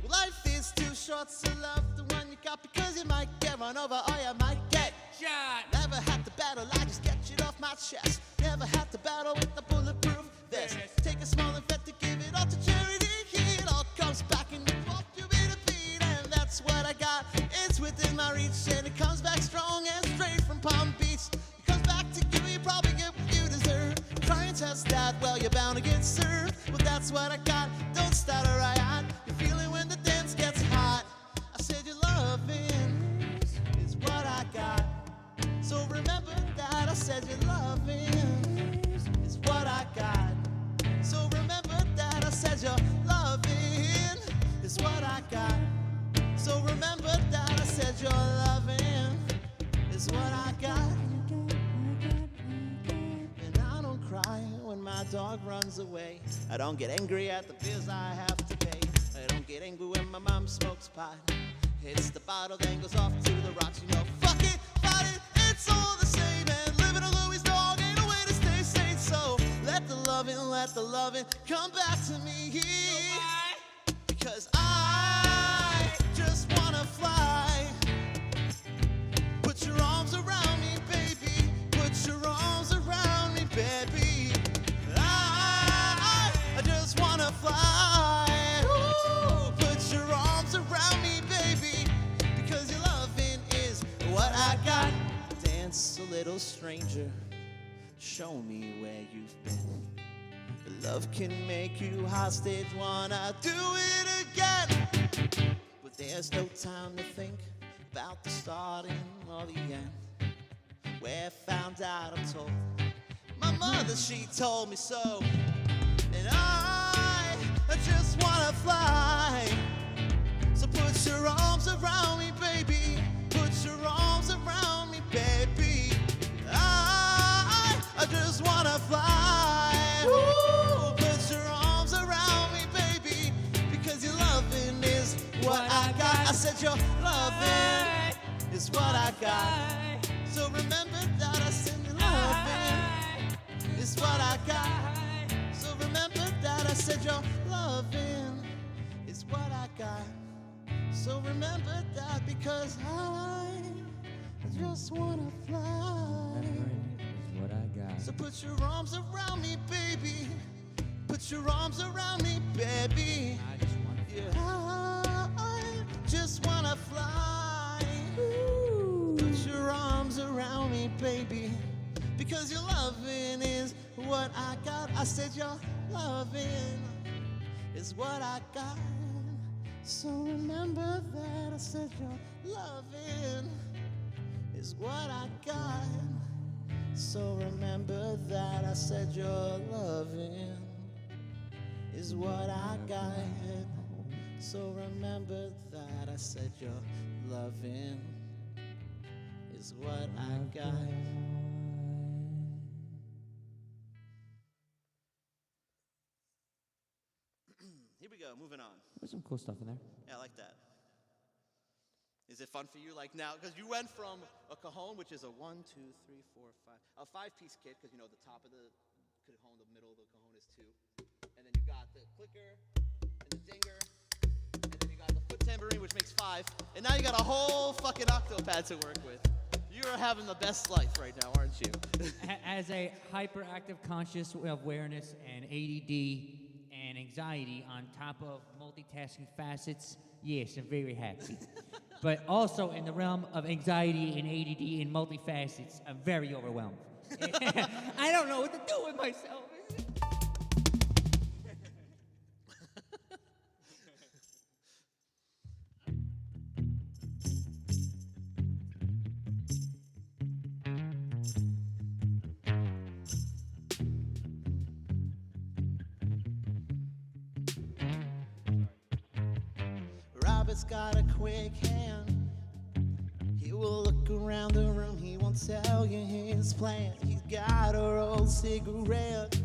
Life is too short to love the one you got, because you might get run over or you might get Shot. Never had to battle, I just get shit off my chest. Never had to battle with the bulletproof vest. Take a small event to give it all to charity. It all comes back and you walk you in a beat, and that's what I got. It's within my reach, and it comes back strong and straight from Palm Beach. It comes back to you, you probably get what you deserve. Try and test that, well, you're bound to get served. Well, that's what I got. Don't start a riot. You feel it when the dance gets hot. I said your loving is what I got. So remember that. I said your loving is what I got. So remember that. I said your loving is what I got. So remember that. I said your loving is what I got. And I don't cry when my dog runs away. I don't get angry at the bills I have to pay. I don't get angry when my mom smokes pot. Hits the bottle, then goes off to the rocks. You know, fuck it, fight it, it's all the same. And living a Louis dog ain't a way to stay sane. So let the loving come back to me. Because I just wanna fly. Put your arms around me, baby. Put your arms around me, baby. I just wanna fly. Ooh, put your arms around me, baby. Because your loving is what I got. Dance a little stranger. Show me where you've been. Love can make you hostage, wanna do it again. But there's no time to think about the starting or the end. Where found out I'm told. My mother, she told me so. And I just wanna fly. So put your arms around me, baby. Put your arms around me, baby. I just wanna fly. Ooh, put your arms around me, baby. Because your loving is what I got. I said your loving is what I got. So remember that. I said your loving is what I got. So remember that. I said your loving is what I got. So remember that, because I just wanna fly. Is what I got. So put your arms around me, baby. Put your arms around me, baby. I just want to. Yeah, I just wanna fly. Put your arms around me, baby. Because your loving is what I got. I said your loving is what I got. So remember that. I said your loving is what I got. So remember that. I said your loving is what I got. So remember that. I said your loving is what I got. Here we go, moving on. There's some cool stuff in there. Yeah, I like that. Is it fun for you? Like now, because you went from a cajon, which is a 1, 2, 3, 4, 5, a 5-piece kit, because you know the top of the cajon, the middle of the cajon is 2, and then you got the clicker and the dinger, and then you got the foot tambourine, which makes 5, and now you got a whole fucking octopad to work with. You are having the best life right now, aren't you? As a hyperactive conscious awareness and ADD and anxiety on top of multitasking facets, yes, I'm very happy. But also in the realm of anxiety and ADD and multifacets, I'm very overwhelmed. I don't know what to do with myself. Robert's got a quick hand. He will look around the room, he won't tell you his plan. He's got a old cigarette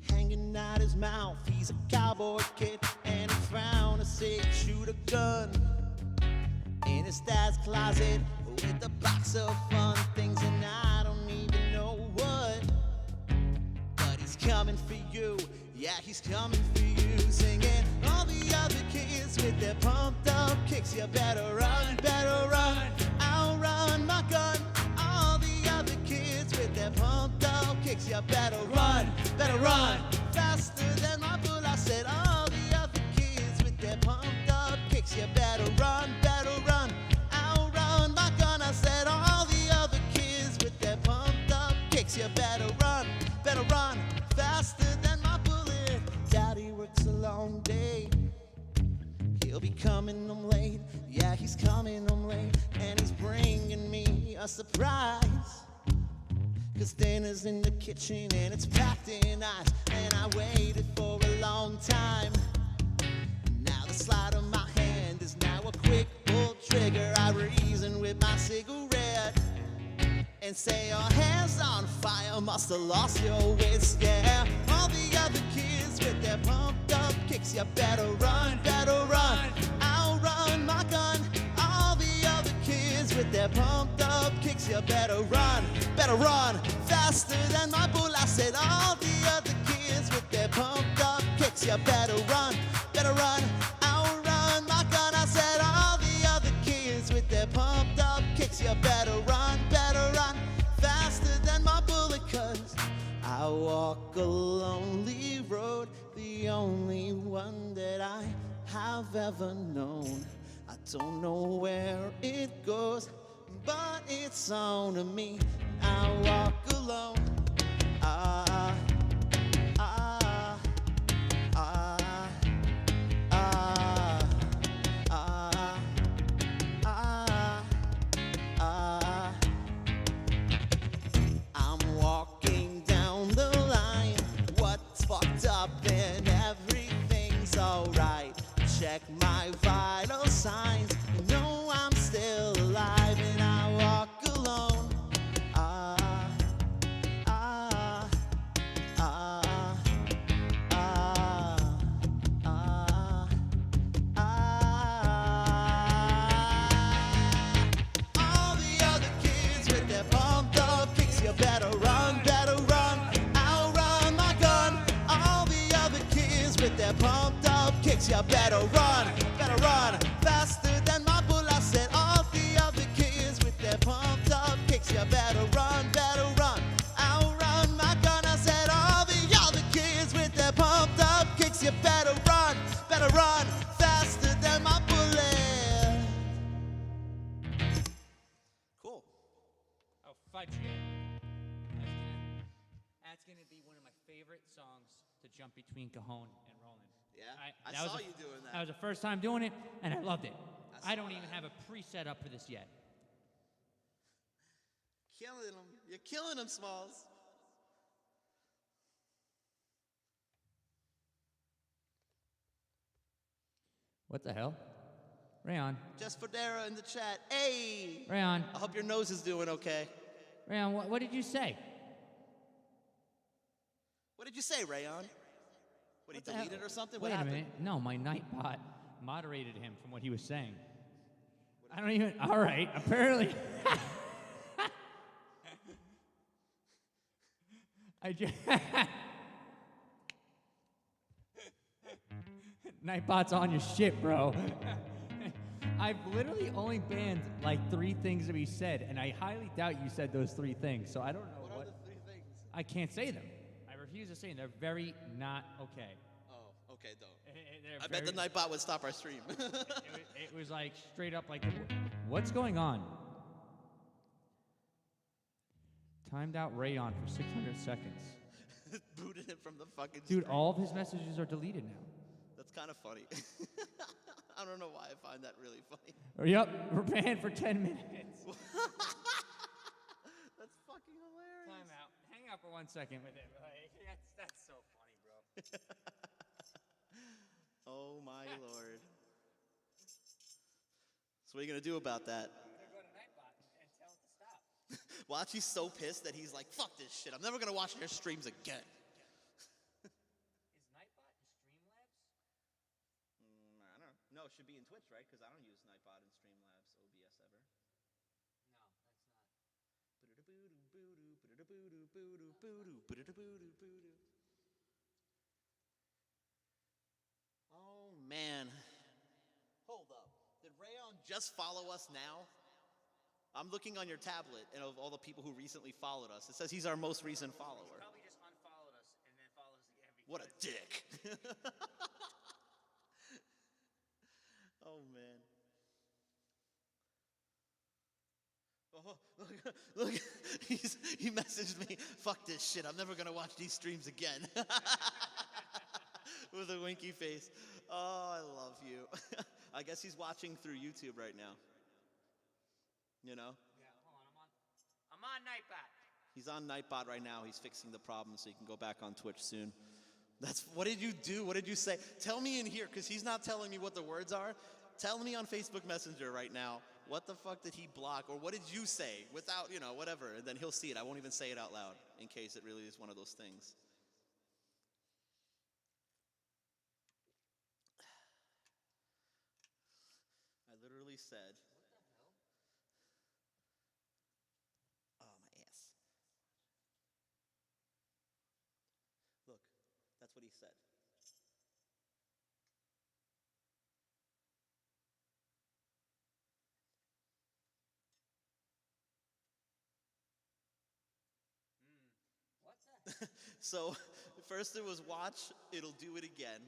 hanging out his mouth. He's a cowboy kid and he found a 6-shooter gun in his dad's closet with a box of fun things, and I don't even know what. But he's coming for you, yeah, he's coming for you, singing all the other kids with their pumped up kicks. You better run, I'll run my gun. All the other kids with their pumped up kicks. You better run, faster than my bull. I said all the other kids with their pumped up kicks. You better run, I'll run my gun. I said all the other kids with their pumped up kicks. You better run, faster than my bullet. Daddy works a long day. He'll be coming home late, yeah, he's coming home late, and he's bringing me a surprise. Cause dinner's in the kitchen and it's packed in ice, and I waited for a long time. Now the slide of my hand is now a quick pull trigger. I reason with my cigarette and say your hair's on fire, must have lost your wits, yeah. All the other kids with their pumped up kicks. You better run, I'll run my gun. All the other kids with their pumped up kicks. You better run, faster than my bull. I said all the other kids with their pumped up kicks. You better run, I'll run my gun. I said all the other kids with their pumped up kicks. You better run, faster than my bullet. Cause I walk a lonely road, the only one that I have ever known. I don't know where it goes, but it's on to me. I walk alone. Ah, ah, ah, ah, ah, ah, ah. I'm walking down the line. What's fucked up and everything's alright. Check my vital signs. Know I'm still alive and I walk alone. Ah, ah, ah, ah, ah, ah. All the other kids with their pumped up kicks. You better run, I'll run my gun. All the other kids with their pumped up kicks. You better run, faster than my bull. I said all the other kids with their pumped up kicks. You better run, I'll run my gun. I said all the other kids with their pumped up kicks. You better run, faster than my bullet. Cool. Oh, fudge. That's gonna be one of my favorite songs to jump between Cajon and Roland. Yeah, I that was saw the- you doing that. That was the first time doing it, and I loved it. I don't saw even that. have a preset up for this yet. Killing them. You're killing them, Smalls. What the hell? Rayon. Just for Dara in the chat. Hey! Rayon. I hope your nose is doing okay. Rayon, what did you say? What did you say, Rayon? What, he the hell? deleted or something? Wait What happened? a minute. No, my Nightbot moderated him from what he was saying. I don't even. All right, apparently. I just. Nightbot's on your shit, bro. I've literally only banned like 3 things that we said, and I highly doubt you said those 3 things. So I don't know What are the 3 things? I can't say them. I refuse to say them. They're very not okay. Oh, okay, don't. They're I bet the Nightbot would stop our stream. It was like straight up like, what's going on? Timed out Rayon for 600 seconds. Booted him from the fucking Dude, stream. all of his messages are deleted now. That's kind of funny. I don't know why I find that really funny. Yep, we're banned for 10 minutes. That's fucking hilarious. Time out. Hang out for 1 second with it. Like, that's so funny, bro. Oh my lord. So what are you gonna do about that? I'm gonna go to Nightbot and tell him to stop. Watch, he's so pissed that he's like, fuck this shit. I'm never gonna watch your streams again. Is Nightbot in Streamlabs? I don't know. No, it should be in Twitch, right? Because I don't use Nightbot and Streamlabs OBS ever. No, that's not. Oh man. Hold up. Did Rayon just follow us now? I'm looking on your tablet, and of all the people who recently followed us, it says he's our most recent follower. Probably just unfollowed us and then followed us again. What a dick. Oh man. Oh, look, he messaged me, fuck this shit, I'm never gonna watch these streams again. With a winky face. Oh, I love you. I guess he's watching through YouTube right now. You know? Yeah, hold on, I'm on Nightbot. He's on Nightbot right now. He's fixing the problem so he can go back on Twitch soon. What did you do? What did you say? Tell me in here, because he's not telling me what the words are. Tell me on Facebook Messenger right now, what the fuck did he block? Or what did you say without, whatever. And then he'll see it. I won't even say it out loud in case it really is one of those things. I literally said, oh, my ass. Look, that's what he said. What the? So first it was watch, it'll do it again.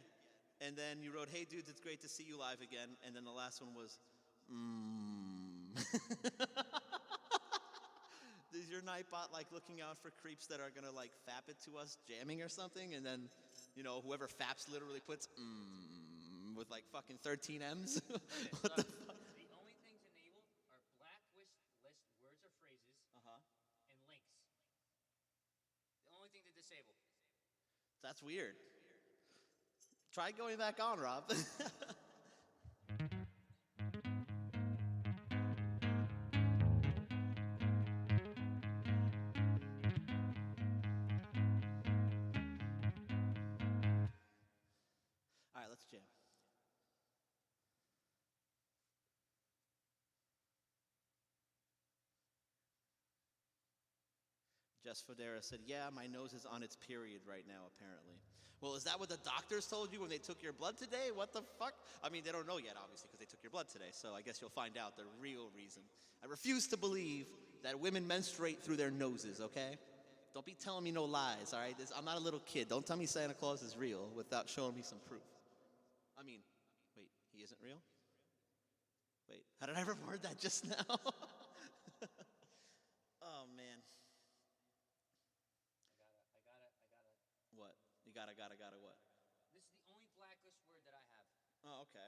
And then you wrote, hey dudes, it's great to see you live again. And then the last one was, Is your Nightbot like looking out for creeps that are gonna like fap it to us jamming or something? And then, whoever faps literally puts with like fucking 13 M's? What the fuck? The only things enabled are blacklist list words or phrases and links. The only thing to disable. That's weird. Try going back on, Rob. All right, let's jam. Jess Fodera said, yeah, my nose is on its period right now, apparently. Well, is that what the doctors told you when they took your blood today? What the fuck? I mean, they don't know yet, obviously, because they took your blood today, so I guess you'll find out the real reason. I refuse to believe that women menstruate through their noses, okay? Don't be telling me no lies, all right? I'm not a little kid. Don't tell me Santa Claus is real without showing me some proof. I mean, wait, he isn't real? Wait, how did I report that just now? Oh, man. What? You gotta what? This is the only blacklist word that I have. Oh, okay.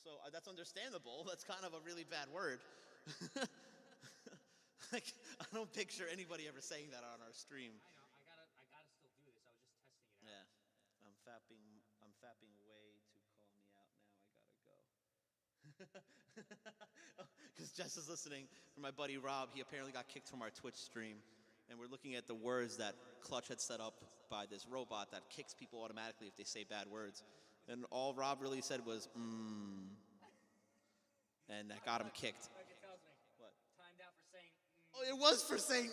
So that's understandable. That's kind of a really bad word. Like, I don't picture anybody ever saying that on our stream. I know. I gotta still do this. I was just testing it out. Yeah. I'm fapping way to call me out now. I gotta go. Because Jess is listening for my buddy Rob. He apparently got kicked from our Twitch stream. And we're looking at the words that Clutch had set up by this robot that kicks people automatically if they say bad words. And all Rob really said was, and that got him kicked. It tells me. What? Timed out for saying. Oh, it was for saying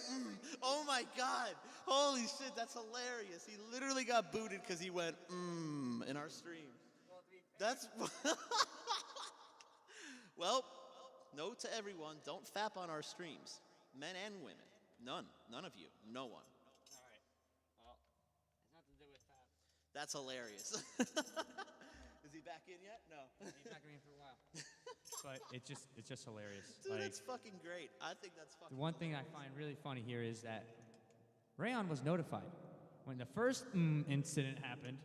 Oh my God. Holy shit, that's hilarious. He literally got booted because he went in our stream. That's well, note to everyone, don't fap on our streams. Men and women. None of you. No one. All right. Well, it's nothing to do with that. That's hilarious. Is he back in yet? No. He's not going to be in for a while. But it's just hilarious. Dude, Like, that's fucking great. I think that's fucking The one thing I find really funny here is that Rayon was notified when the first incident happened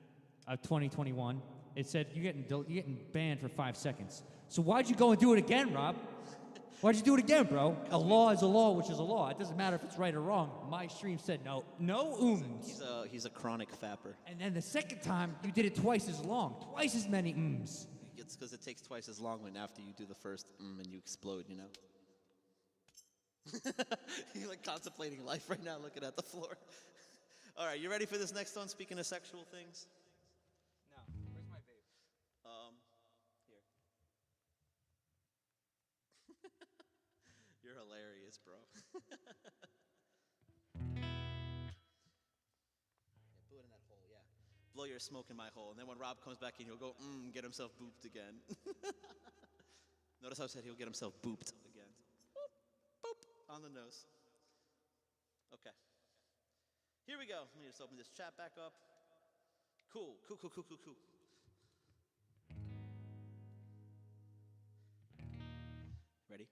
of 2021. It said you're getting banned for 5 seconds. So why'd you go and do it again, Rob? Why'd you do it again, bro? A law is a law, which is a law. It doesn't matter if it's right or wrong. My stream said no ums. He's a chronic fapper. And then the second time, you did it twice as long, twice as many ums. It's because it takes twice as long when after you do the first and you explode, you know? You're like contemplating life right now, looking at the floor. All right, you ready for this next one? Speaking of sexual things? No. Where's my vape? Here. You're hilarious, bro. Blow it in that hole, yeah. Blow your smoke in my hole, and then when Rob comes back in, he'll go, get himself booped again. Notice how I said he'll get himself booped again. Boop, boop, on the nose. Okay. Here we go. Let me just open this chat back up. Cool. Ready?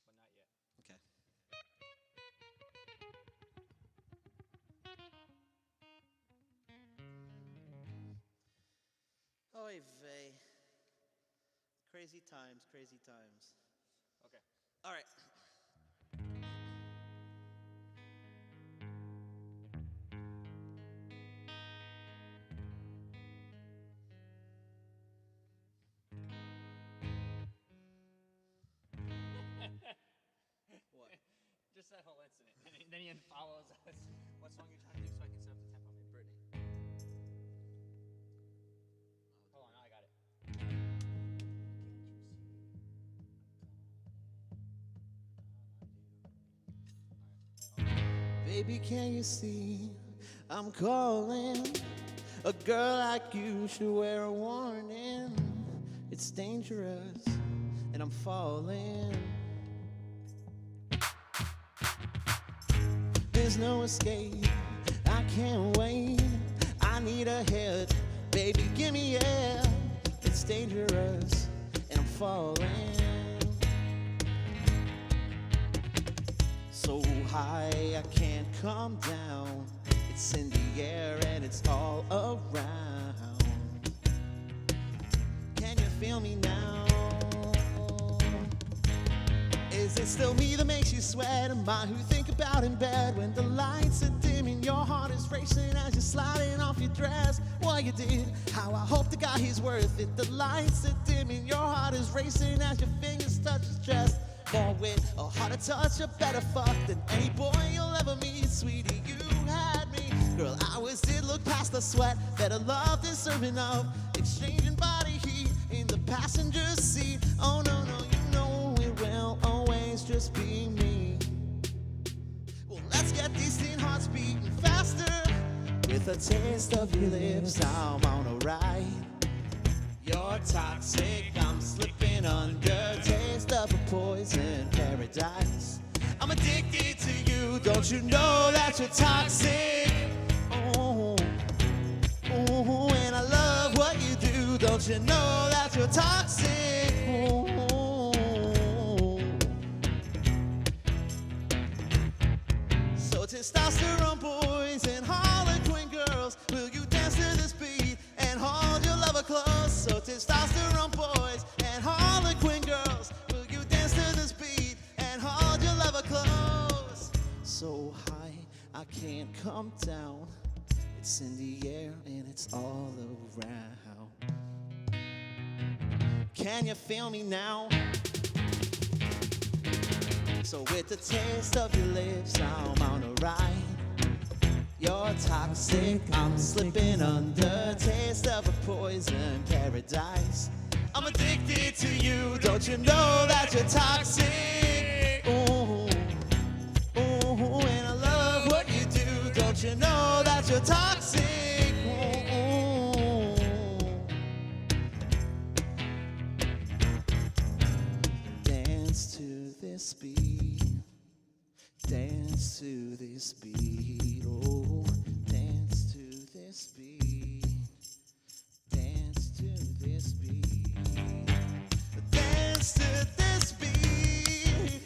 But not yet. Okay. Oy vey. Crazy times. Okay. All right. What? Just that whole incident. And then he follows us. What song are you trying to do so I can set up the tempo? Brittany. Hold on, I got it. Baby, can you see I'm calling? A girl like you should wear a warning. It's dangerous, and I'm falling. There's no escape, I can't wait. I need a hit, baby, give me air. It's dangerous, and I'm falling. So high, I can't come down. It's in the air and it's all around. Can you feel me now? Is it still me that makes you sweat? Am I who think about in bed when the lights are dim and your heart is racing as you're sliding off your dress? What you did, how I hope the guy he's worth it. The lights are dim and your heart is racing as your fingers touch his chest. More with a harder touch, a better fuck than any boy you'll ever meet. Sweetie, you had me. Girl, ours did look past the sweat. Better love deserving of exchanging body heat in the passenger seat. Oh no, no, you know it will always just be me. Well, let's get these teen hearts beating faster. With a taste of your lips, I'm on a ride. You're toxic, I'm slipping under. Taste of a poison paradise. I'm addicted to you, don't you know that you're toxic? Oh, oh, and I love what you do, don't you know that you're toxic? Oh, so testosterone boys and Harlequin girls, will you dance to this beat and hold your lover close? So testosterone boys and Harlequin girls, will you dance to this beat and hold your lover close? So high, I can't come down. It's in the air and it's all around. Can you feel me now? So with the taste of your lips, I'm on a ride. You're toxic, I'm slipping under. Taste of a poison paradise. I'm addicted to you. Don't you know that you're toxic? Ooh, ooh, and I love what you do. Don't you know that you're toxic? Ooh. Dance to this beat. Dance to this beat. Oh, dance to this beat. Dance to this beat. Dance to this beat.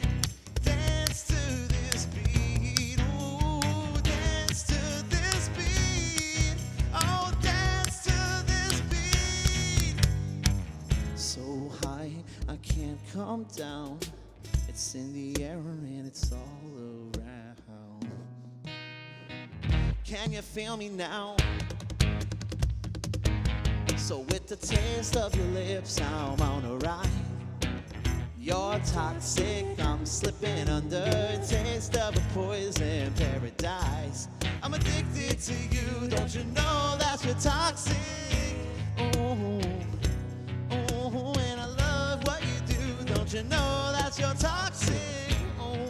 Dance to this beat. Ooh, dance to this beat. Oh, dance to this beat. So high, I can't come down. It's in the air and it's all around. Can you feel me now? So with the taste of your lips, I'm on a ride. You're toxic, I'm slipping under a taste of a poison paradise. I'm addicted to you, don't you know that you're toxic? Ooh, ooh, and I love what you do, don't you know that you're toxic? Ooh.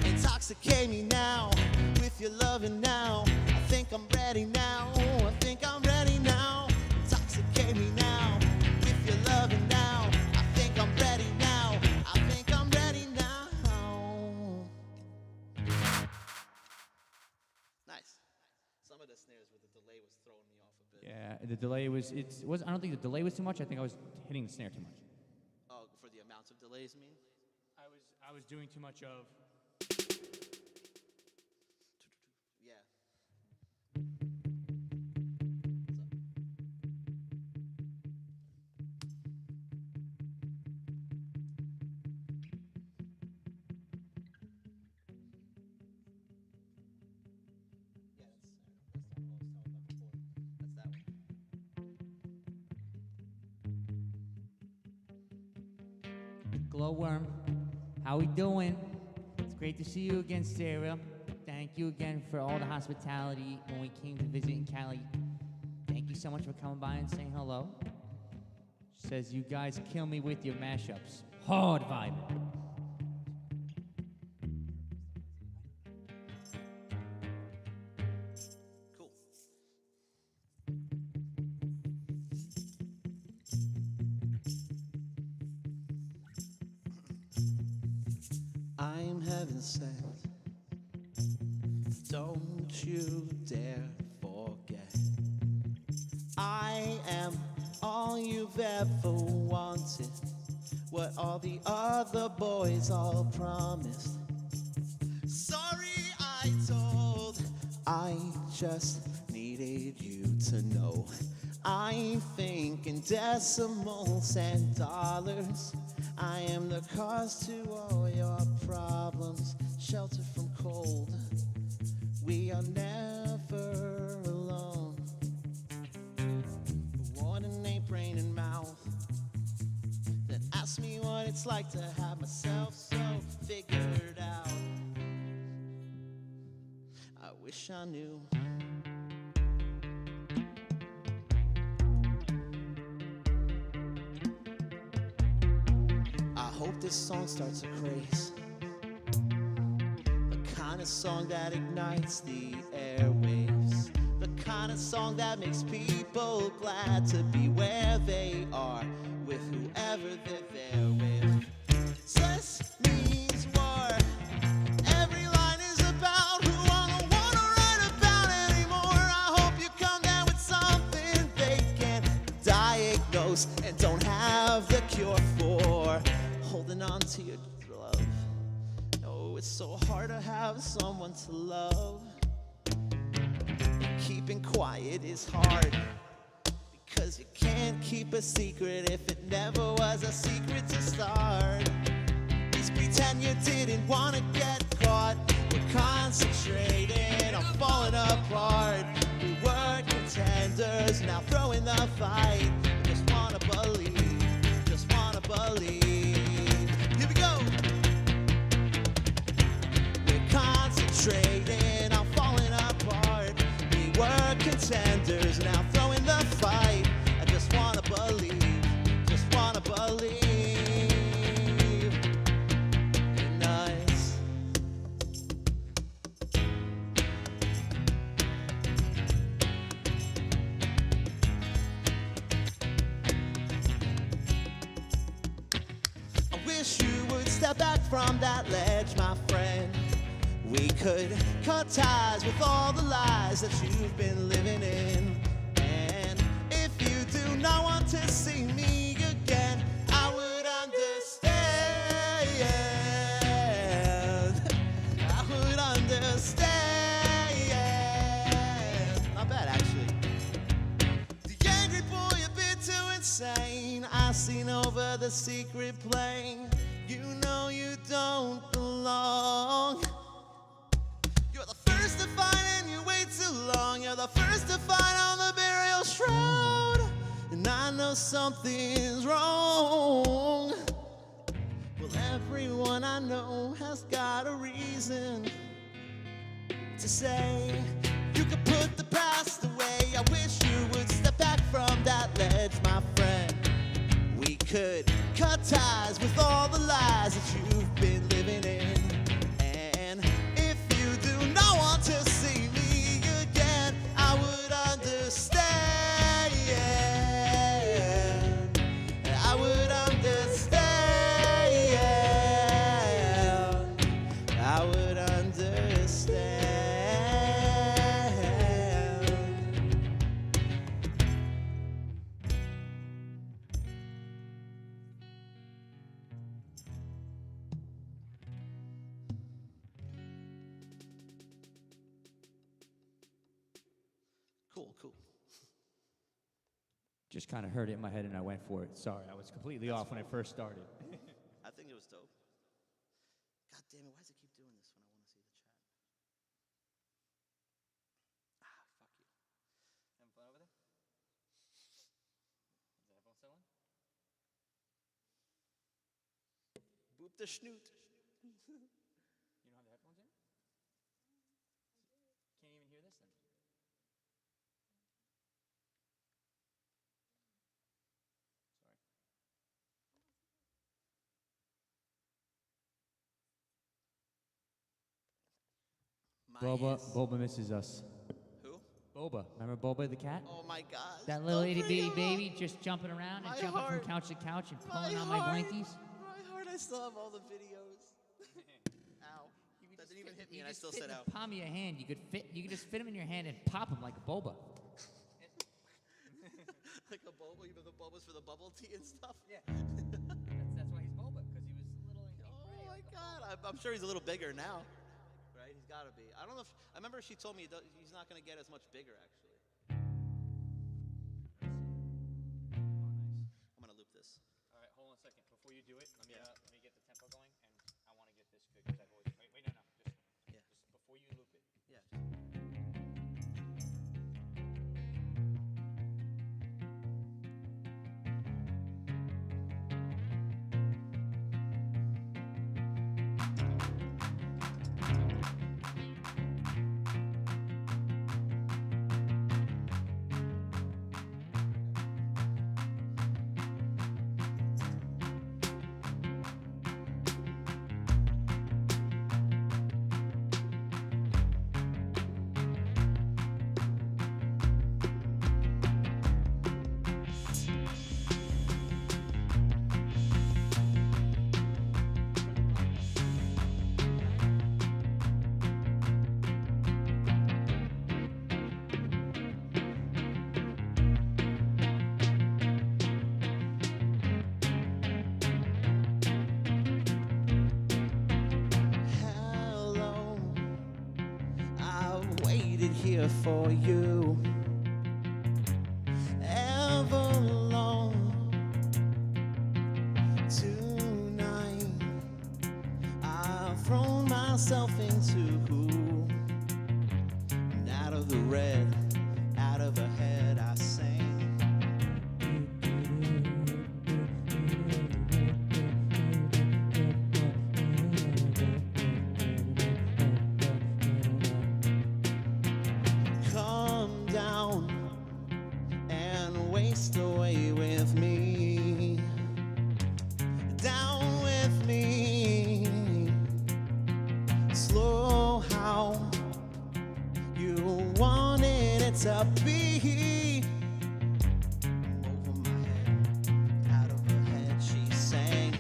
Intoxicate me now with your loving now. I think I'm ready now. I think I'm ready now. Intoxicate me now with your loving now. I think I'm ready now. I think I'm ready now. Nice. Some of the snares with the delay was throwing me off a bit. Yeah, the delay was. I don't think the delay was too much. I think I was hitting the snare too much. Oh, for the amounts of delays, you mean? I was doing too much of. Yeah. Glowworm, how we doing? It's great to see you again, Sarah. Thank you again for all the hospitality when we came to visit in Cali. Thank you so much for coming by and saying hello. Says you guys kill me with your mashups. Hard vibe. Cool. I'm heaven sent. Don't you dare forget. I am all you've ever wanted. What all the other boys all promised. Sorry I told. I just needed you to know. I think in decimals and dollars. I am the cause to all your problems. Shelter from cold. We are never alone. Warning ain't brain and mouth. That ask me what it's like to have myself so figured out. I wish I knew. I hope this song starts a craze. The kind of song that ignites the airwaves. The kind of song that makes people glad to be where they are with whoever they're there with. This means war. Every line is about who I don't wanna write about anymore. I hope you come down with something they can diagnose and don't have the cure for. Holding on to your love. No, it's so hard to have someone to love. Keeping quiet is hard. Because you can't keep a secret if it never was a secret to start. Please pretend you didn't want to get caught. We're concentrating on falling apart. We were contenders, now throwing the fight. Just wanna believe, just wanna believe. Here we go. We're concentrating on falling apart. We were contenders, now throwing the fight. I just wanna believe, just wanna believe in us. I wish you would step back from that ledge, my friend. We could cut ties with all the lies that you've been living in. And if you do not want to see me again, I would understand. I would understand. Not bad, actually. The angry boy a bit too insane. I seen over the secret plane. You know you don't belong. You're the first to find and you wait too long. You're the first to find on the burial shroud. And I know something's wrong. Well, everyone I know has got a reason to say you could put the past away. I wish you would step back from that ledge, my friend. We could cut ties with all the lies that you've been living in. And if you do not want to see me again, I would understand. I would understand. I would understand. Cool. Just kind of heard it in my head and I went for it. Sorry, I was completely off when I first started. I think it was dope. God damn it, why does it keep doing this when I want to see the chat? Ah, fuck you. Having fun over there? Is the headphone still on? Boop the schnoot. You don't have the headphones in? Can't even hear this then. Boba misses us. Who? Boba. Remember Boba the cat? Oh my god. That little Don't itty bring bitty him baby up. just jumping around and My jumping heart. from couch to couch and My pulling on my heart. blankies. My heart, I still have all the videos. Ow. That didn't even hit me and I still said ow. Palm of your hand, you could just fit him in your hand and pop him like a boba. Like a boba, you know the bobas for the bubble tea and stuff? Yeah. That's why he's boba, because he was little and Oh my god. I'm sure he's a little bigger now. Right? He's gotta be. I don't know if, I remember she told me he's not gonna get as much bigger actually. Oh nice. I'm gonna loop this. All right, hold on a second. Before you do it, let me get the tempo going, and I want to get this good because I've always wait no just before you loop it. Yeah. here for you. Ever alone tonight, I've thrown myself into and out of the red, out of her head I sang. Come down to be. Over my head, out of her head, she sang.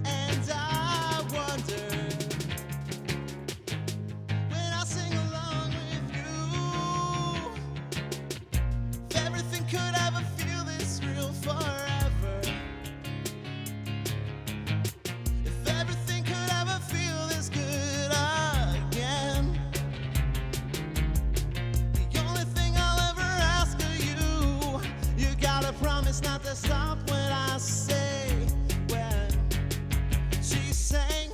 And I wonder when I sing along with you, if everything could ever feel this real forever. If everything could ever feel this good again. The only thing I'll ever ask of you, you gotta promise not to stop when I say, when she sang.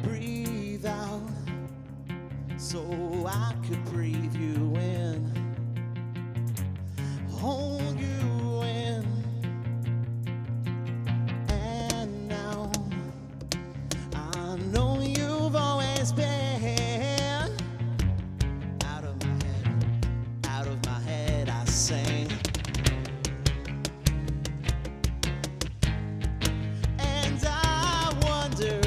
Breathe out so I could breathe you in, hold you in. And now I know you've always been Out of my head, out of my head, I sang. and I wonder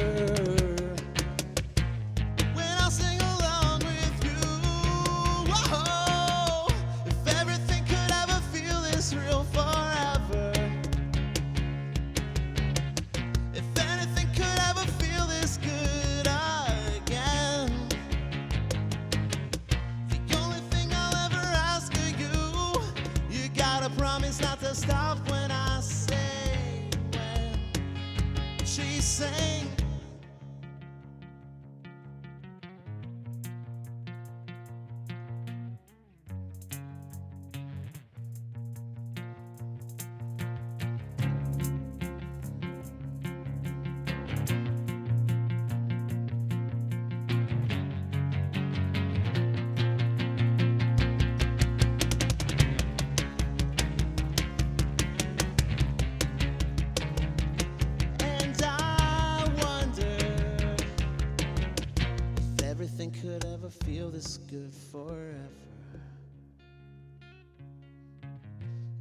when I sing along with you, whoa, if everything could ever feel this real forever. If anything could ever feel this good again. The only thing I'll ever ask of you, you gotta promise not to stop when I say, when she sang. And I wonder if everything could ever feel this good forever.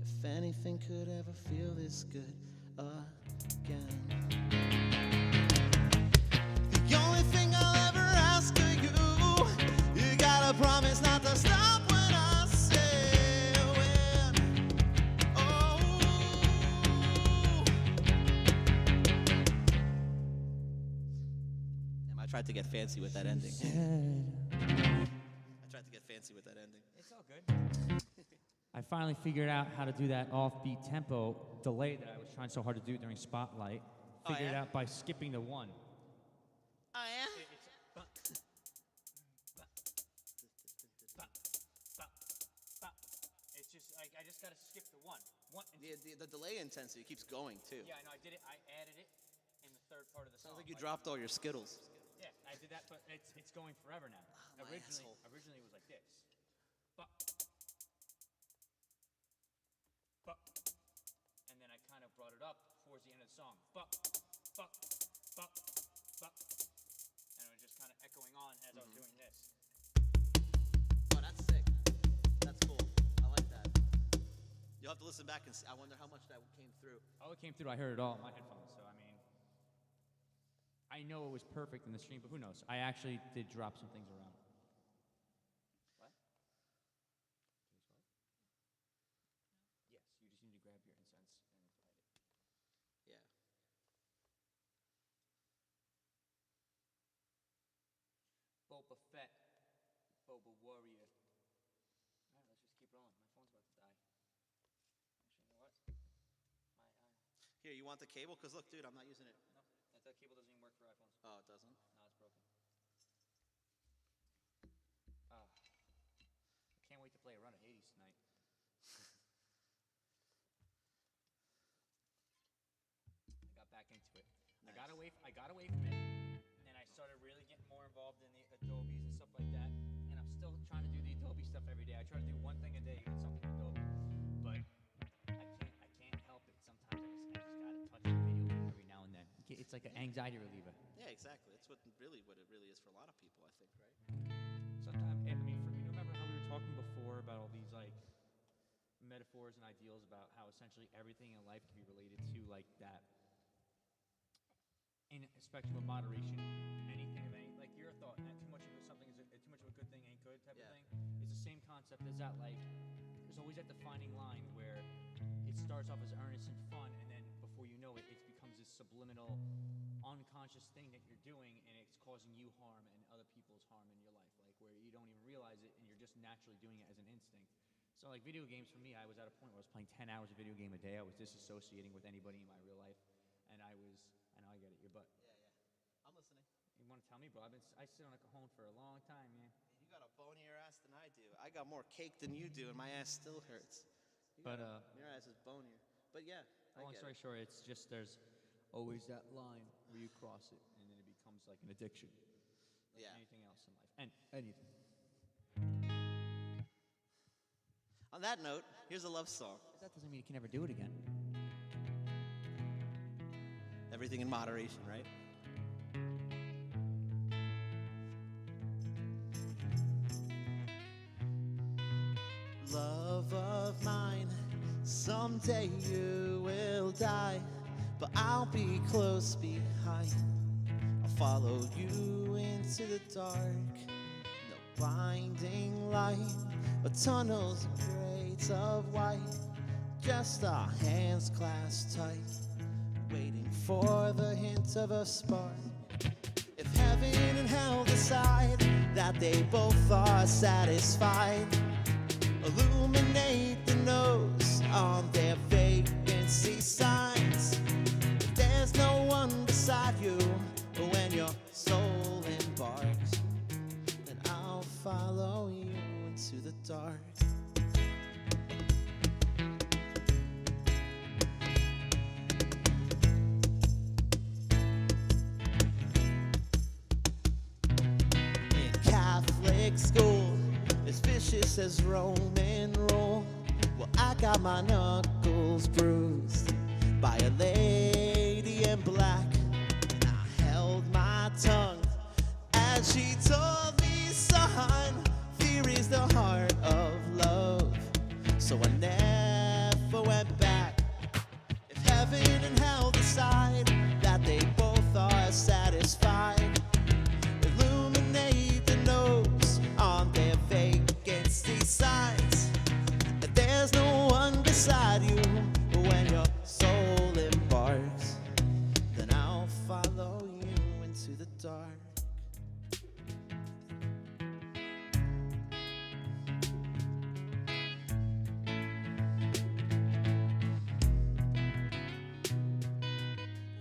If anything could ever feel this good again. The only thing I'll ever ask of you, you gotta promise not to stop when I say, when. Oh. Damn, I tried to get fancy with that ending. I tried to get fancy with that ending. It's all good. I finally figured out how to do that offbeat tempo delay that I was trying so hard to do during Spotlight. Oh, Figured it yeah? out by skipping the one. Oh, yeah? It's just like I just gotta skip the one. The delay intensity keeps going, too. Yeah, I know. I did it. I added it in the third part of the song. Sounds like you dropped all your Skittles. Yeah, I did that, but it's going forever now. my Originally it was like this. But, and then I kind of brought it up towards the end of the song. But, and it was just kind of echoing on as I was doing this. Oh, that's sick. That's cool. I like that. You'll have to listen back and see. I wonder how much that came through. Oh, it came through. I heard it all in my headphones. So I mean, I know it was perfect in the stream, but who knows? I actually did drop some things around. What? Yes, you just need to grab your incense and light it. Yeah. Boba Fett, Boba Warrior. All right, let's just keep rolling. My phone's about to die. Actually, you know what? Here, you want the cable? Because look, dude, I'm not using it. No, that cable doesn't even work for iPhones. Oh, it doesn't? No, it's broken. I can't wait to play a run of Hades tonight. I got back into it. Nice. I got away from it, and I started really getting more involved in the Adobes and stuff like that. And I'm still trying to do the Adobe stuff every day. I try to do one thing a day, get something Adobe. But I can't help it. Sometimes I just gotta touch the video every now and then. It's like an anxiety reliever. Yeah, exactly. It's what it really is for a lot of people, I think, right? Sometimes, I mean, you remember how we were talking before about all these like metaphors and ideals about how essentially everything in life can be related to like that in a spectrum of moderation. Anything of any like your thought, too much of something is too much of a good thing ain't good type of thing. It's the same concept as that. Like there's always that defining line where it starts off as earnest and fun, and then before you know it, it becomes this subliminal, unconscious thing that you're doing, and it's causing you harm and other people's harm in your life, like where you don't even realize it, and you're just naturally doing it as an instinct. So like video games for me, I was at a point where I was playing 10 hours of video game a day. I was disassociating with anybody in my real life, and I know I get it, your butt. Yeah. I'm listening. You want to tell me, bro? I sit on a cajon for a long time, man. You got a bonier ass than I do. I got more cake than you do, and my ass still hurts. Your ass is bonier. But yeah, long story short, it's just there's always that line where you cross it, and then it becomes like an addiction. Like anything else in life, and anything. On that note, here's a love song. That doesn't mean you can never do it again. Everything in moderation, right? Love of mine, someday you will die, but I'll be close behind. I'll follow you into the dark. No blinding light, but tunnels and grates of white. Just our hands clasped tight, waiting for the hint of a spark. If heaven and hell decide that they both are satisfied, illuminate the nose on their vacancy signs. If there's no one beside you when your soul embarks, then I'll follow you into the dark. In Catholic school, as vicious as Roman rule, well, I got my knuckles bruised by a lady in black, and I held my tongue as she told me, son, fear is the heart of love. So I never went back. If heaven and hell decide that they both are satisfied, illuminate the nose on their vacancy signs. If there's no one beside you when your soul embarks, then I'll follow you into the dark.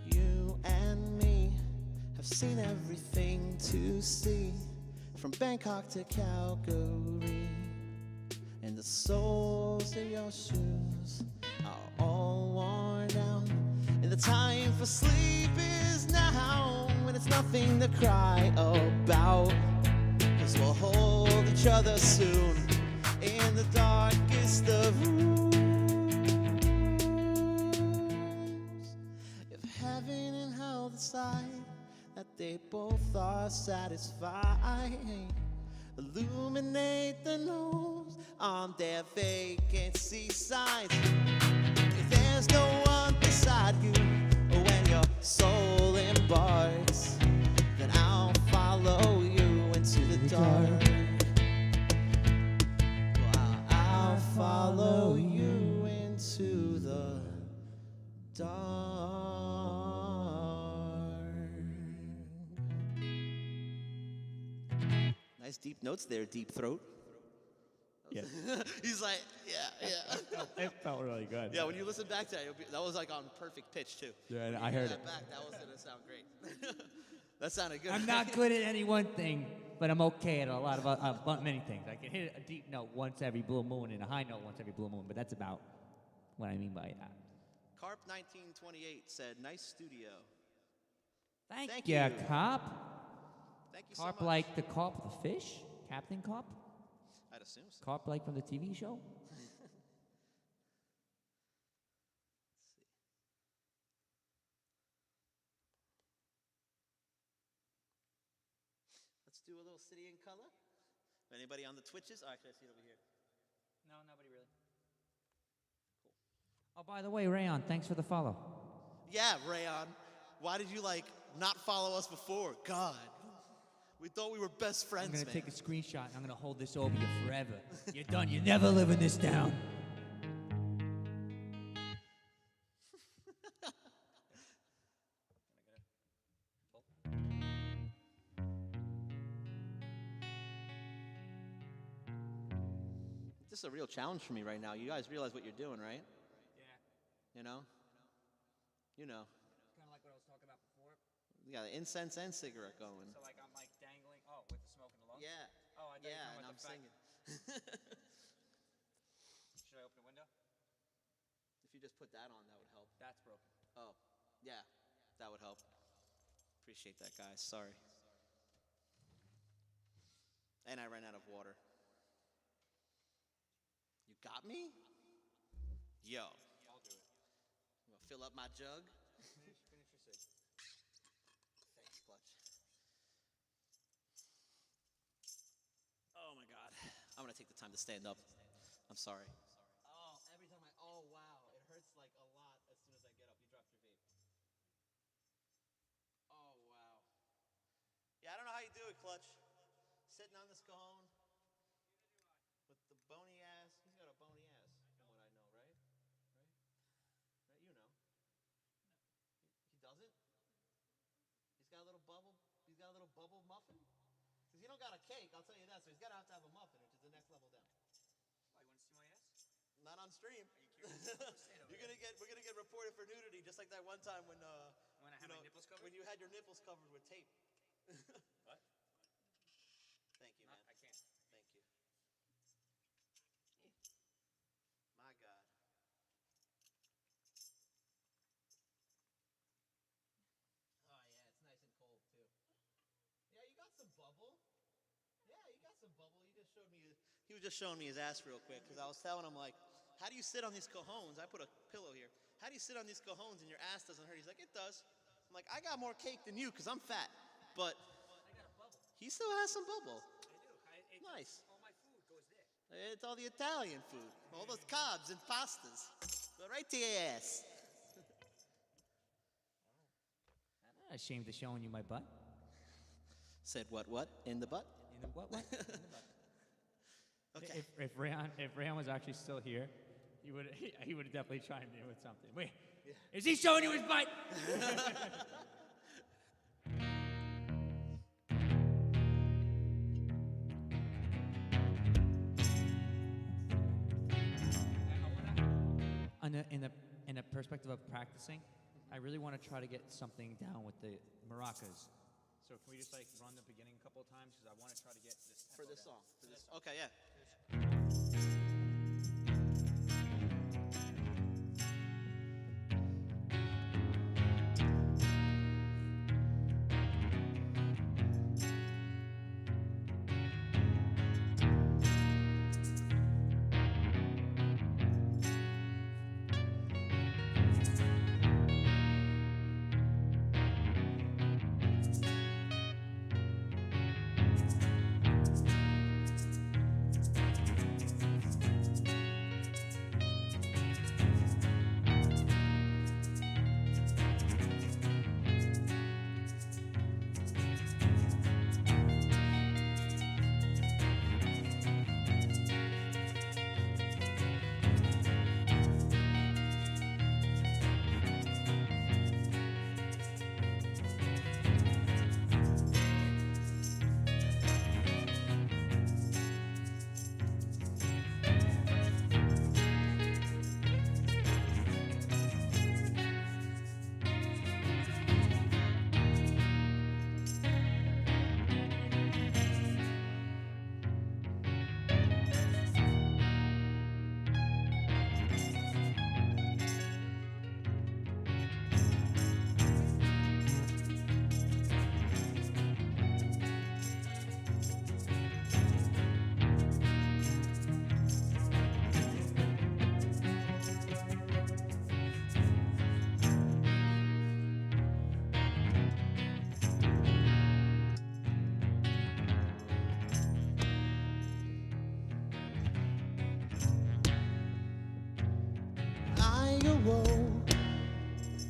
You and me have seen everything to see, from Bangkok to Calgary, and the soles of your shoes are all worn out, and the time for sleep is now, and it's nothing to cry about, 'cause we'll hold each other soon in the darkest of rooms. If heaven and hell decide that they both are satisfied, illuminate the nose on their vacancy signs. If there's no one beside you when your soul embarks, then I'll follow you into the dark. Well, I'll follow you into the dark. Nice deep notes there, Deep Throat. Yeah. He's like, yeah. It felt really good. Yeah, when you listen back to that, that was like on perfect pitch too. Yeah, and When I you heard that it. back, that was gonna sound great. That sounded good. I'm not good at any one thing, but I'm okay at a lot of many things. I can hit a deep note once every blue moon and a high note once every blue moon, but that's about what I mean by that. Carp 1928 said, "Nice studio." Thank Thank you, you. Carp. Thank you so Carp much. like the Carp the fish? Captain Carp? I'd assume so. Carp like from the TV show? Let's do a little city in color. Anybody on the Twitches? Oh, actually, I see it over here. No, nobody really. Oh, by the way, Rayon, thanks for the follow. Yeah, Rayon. Why did you not follow us before? God. We thought we were best friends, I'm gonna man. take a screenshot and I'm gonna hold this over you forever. You're done. You're never living this down. This is a real challenge for me right now. You guys realize what you're doing, right? Yeah. You know? You know. Kind of like what I was talking about before. You got an incense and cigarette going. So like I'm like dangling. Oh, with the smoke in the lungs. Yeah. Oh, I thought Yeah, you and were I'm talking about singing. Should I open the window? If you just put that on, that would help. That's broken. Oh, yeah, that would help. Appreciate that, guys. Sorry. And I ran out of water. You got me? Yo. I'll do it. You want to fill up my jug? Finish your cig. Thanks, Clutch. Oh my God. I'm gonna take the time to stand up. I'm sorry. Oh, every time oh wow, it hurts like a lot as soon as I get up. You dropped your vape. Oh wow. Yeah, I don't know how you do it, Clutch. Sitting on this cajon with the bony ass. He's got a bony ass, from what I know, right? Right? Right? You know. He doesn't? He's got a little bubble. He's got a little bubble muffin. Because he don't got a cake, I'll tell you that. So he's got to have a muffin, which is the next level down. Why, you want to see my ass? Not on stream. Are you curious? We're gonna get reported for nudity, just like that one time when When I had my nipples covered? when you had your nipples covered with tape. What? Thank you, man. I can't. Thank you. My God. Oh yeah, it's nice and cold too. Yeah, you got some bubble. Yeah, you got some bubble. He was just showing me his ass real quick because I was telling him how do you sit on these cajones? I put a pillow here. How do you sit on these cajones and your ass doesn't hurt? He's like, it does. I'm like, I got more cake than you because I'm fat, but I got a bubble. he still has some bubble. I do. Nice. All my food goes there. It's all the Italian food, all those carbs and pastas. Go right to your ass. I'm not ashamed of showing you my butt. Said what? In the butt? In the what? In the butt. Okay. If Rayon was actually still here, he would have definitely chimed in with something. Wait, is he showing you his butt? In the perspective of practicing, I really want to try to get something down with the maracas. So can we just run the beginning a couple of times because I want to try to get this tempo For this down. song. Okay, yeah. awoke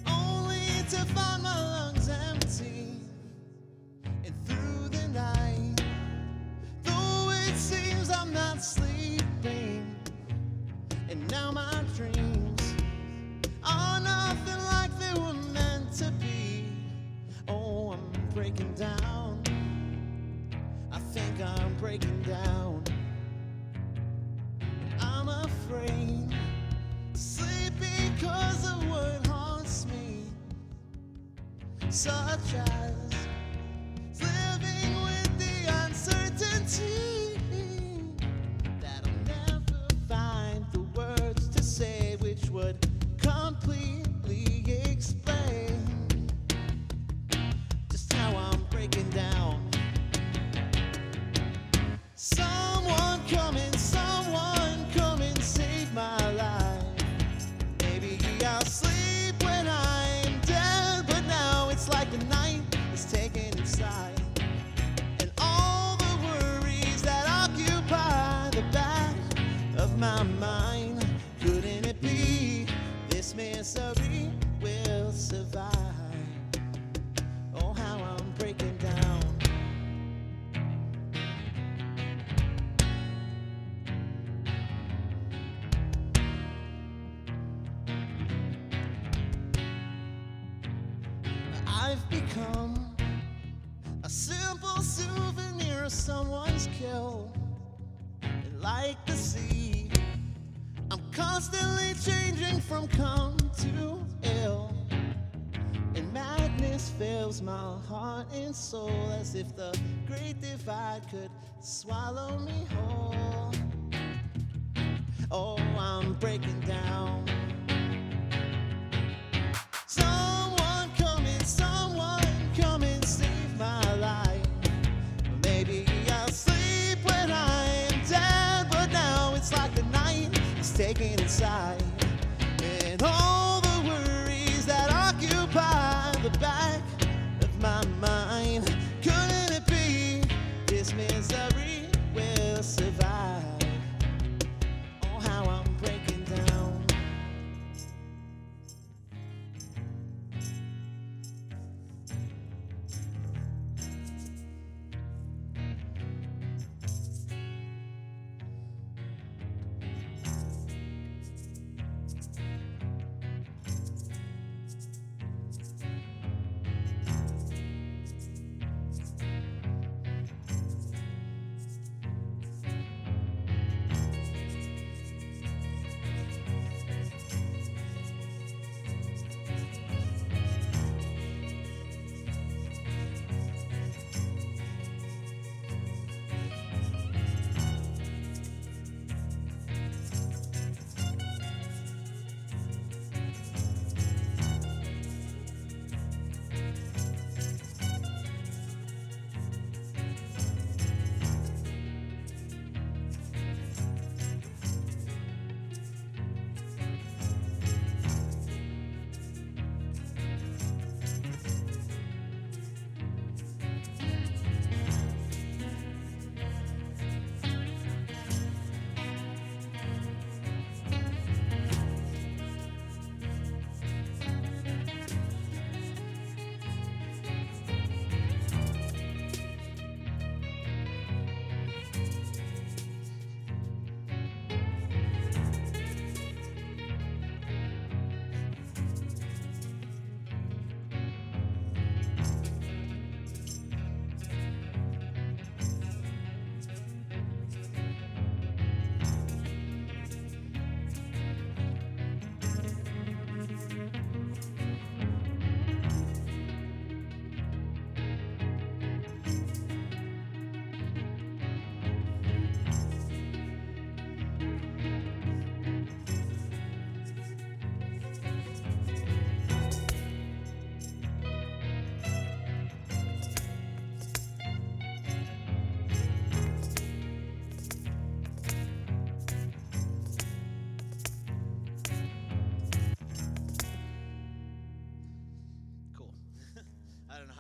only to find my lungs empty. And through the night, though it seems I'm not sleeping, and now my dreams are nothing like they were meant to be. Oh, I'm breaking down. I think I'm breaking down. I'm afraid to sleep because of what haunts me, such as living with the uncertainty that I'll never find the words to say which would completely explain just how I'm breaking down. Someone come and save my life. Maybe I'll sleep when I'm dead, but now it's like the night is taken inside, and all the worries that occupy the back of my mind. Couldn't it be this misery will survive? Oh, how I'm breaking down. I've become a simple souvenir of someone's kill. And like the sea, I'm constantly changing from calm to ill. And madness fills my heart and soul, as if the great divide could swallow me whole. Oh, I'm breaking down. Someone come and save my life. Maybe I'll sleep when I'm dead, but now it's like the night is taken inside, and all the worries that occupy the back of my mind. Couldn't it be this misery will survive? Oh, how I'm breaking down.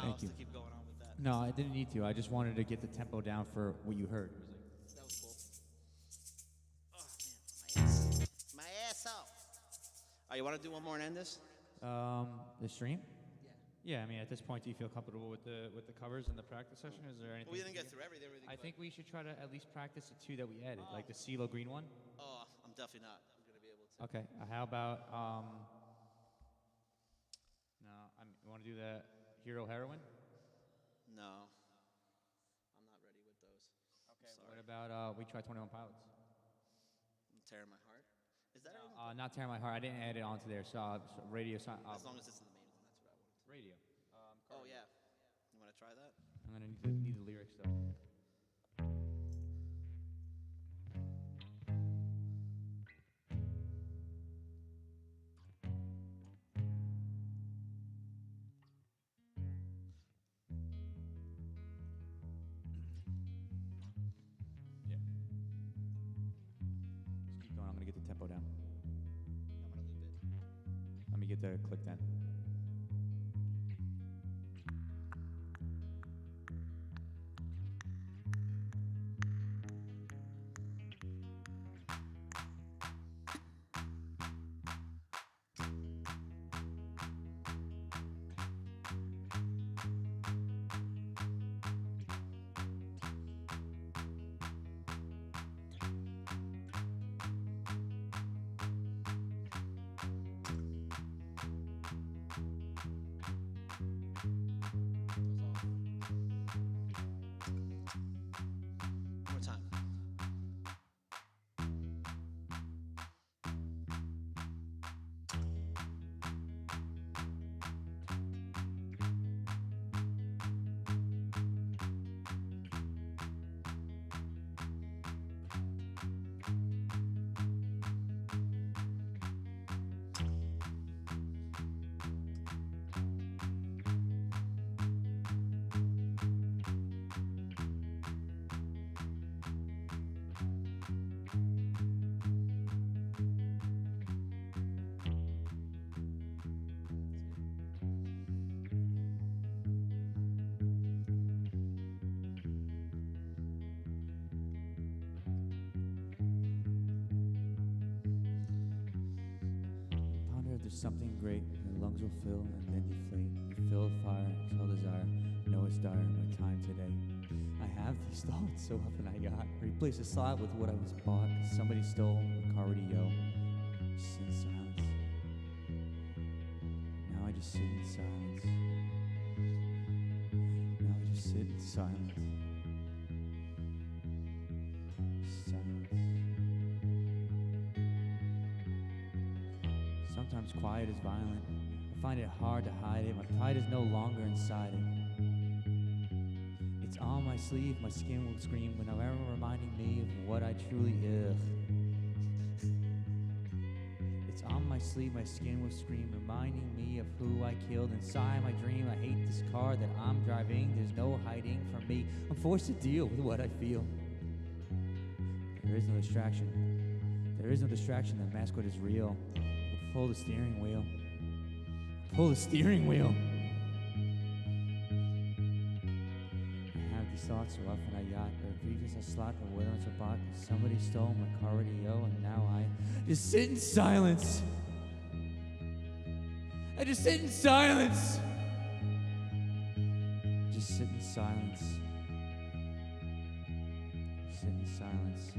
Thank you. To keep going on with that. No, I didn't need to. I just wanted to get the tempo down for what you heard. That was cool. Oh man, my ass. My asshole. You want to do one more and end this? The stream? Yeah, I mean, at this point, do you feel comfortable with the covers and the practice session? Is there anything? Well, we didn't get through everything. I think we should try to at least practice the two that we added, like the CeeLo Green one. Oh, I'm definitely not. I'm gonna be able to. Okay. How about no? You want to do the Hero Heroine? No, I'm not ready with those. Okay. Sorry. What about we try 21 Pilots? I'm tearing my heart. Is that even? Not Tear My Heart. I didn't add it onto there. So radio. As long as it's in the main one, that's what I wanted. Radio. Oh yeah. You want to try that? I'm gonna need the lyrics though. Yeah. Just keep going. I'm gonna get the tempo down. I'm gonna loop it. Let me get the click then. One more time. Ponder if there's something great, your lungs will fill and then deflate. You feel a fire, exhale desire, know it's dire, my time today. I have these thoughts so often I got. Replace a slot with what I was bought. Somebody stole my car radio. Sit in silence. Now I just sit in silence. Now I just sit in silence. Silence. Sometimes quiet is violent. I find it hard to hide it. My pride is no longer inside it. It's on my sleeve, my skin will scream whenever reminding me of what I truly is. It's on my sleeve, my skin will scream, reminding me of who I killed inside my dream. I hate this car that I'm driving. There's no hiding from me. I'm forced to deal with what I feel. There is no distraction. There is no distraction that masks what is real. Pull the steering wheel. Pull the steering wheel. I have these thoughts so often I yacht. Or previous I slot or whether it's a bot. Somebody stole my car radio and now I just sit in silence. I just sit in silence. Just sit in silence. Sit in silence.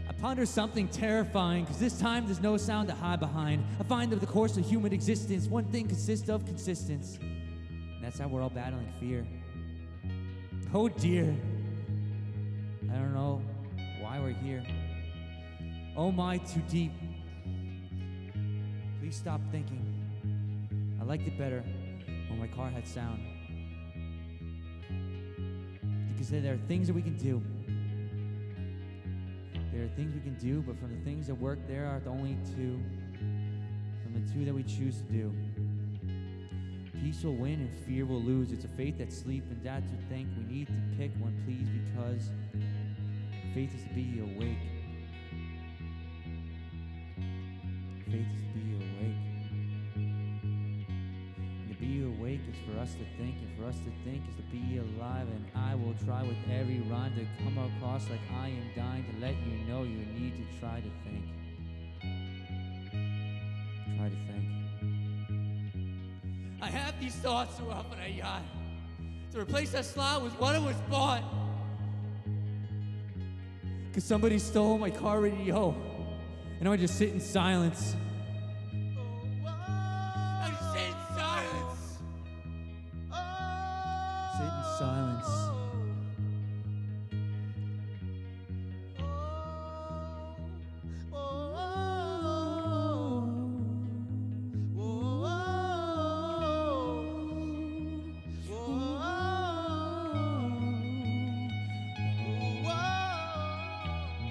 I ponder something terrifying, cause this time there's no sound to hide behind. I find that the course of human existence, one thing consists of consistence. And that's how we're all battling fear. Oh dear. I don't know why we're here. Oh my, too deep. Please stop thinking. I liked it better when my car had sound. Because there are things that we can do. There are things we can do, but from the things that work, there are only two. From the two that we choose to do. Peace will win and fear will lose. It's a faith that sleep and dad to think. We need to pick one, please, because faith is to be awake. Faith is to be awake. And to be awake is for us to think, and for us to think is to be alive. And I will try with every rhyme to come across like I am dying to let you know you need to try to think. Try to think. I have these thoughts so often I yacht to replace that slot with what it was bought. Cause somebody stole my car radio, and I just sit in silence. I just sit in silence. Sit in silence.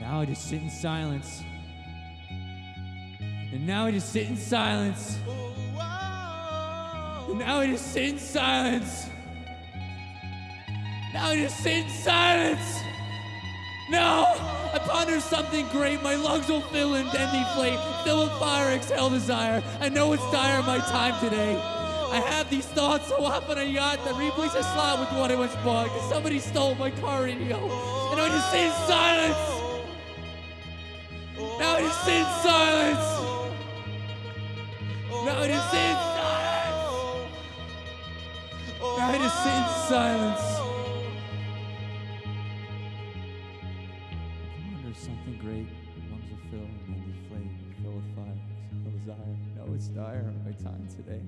Now I just sit in silence. And now I just sit in silence. And now I just sit in silence. Now I just sit in silence. No! I ponder something great. My lungs will fill and then deflate. Fill with fire, exhale desire. I know it's dire my time today. I have these thoughts so often I yacht that replace a slot with what I once bought. Cause somebody stole my car radio. And I just sit in silence. Now I just sit in silence. Now I just sit in silence. Now I just sit in silence. Ponder something great. Lungs will fill and then deflate. Fill with fire. Exhale desire. No, it's dire. My time today.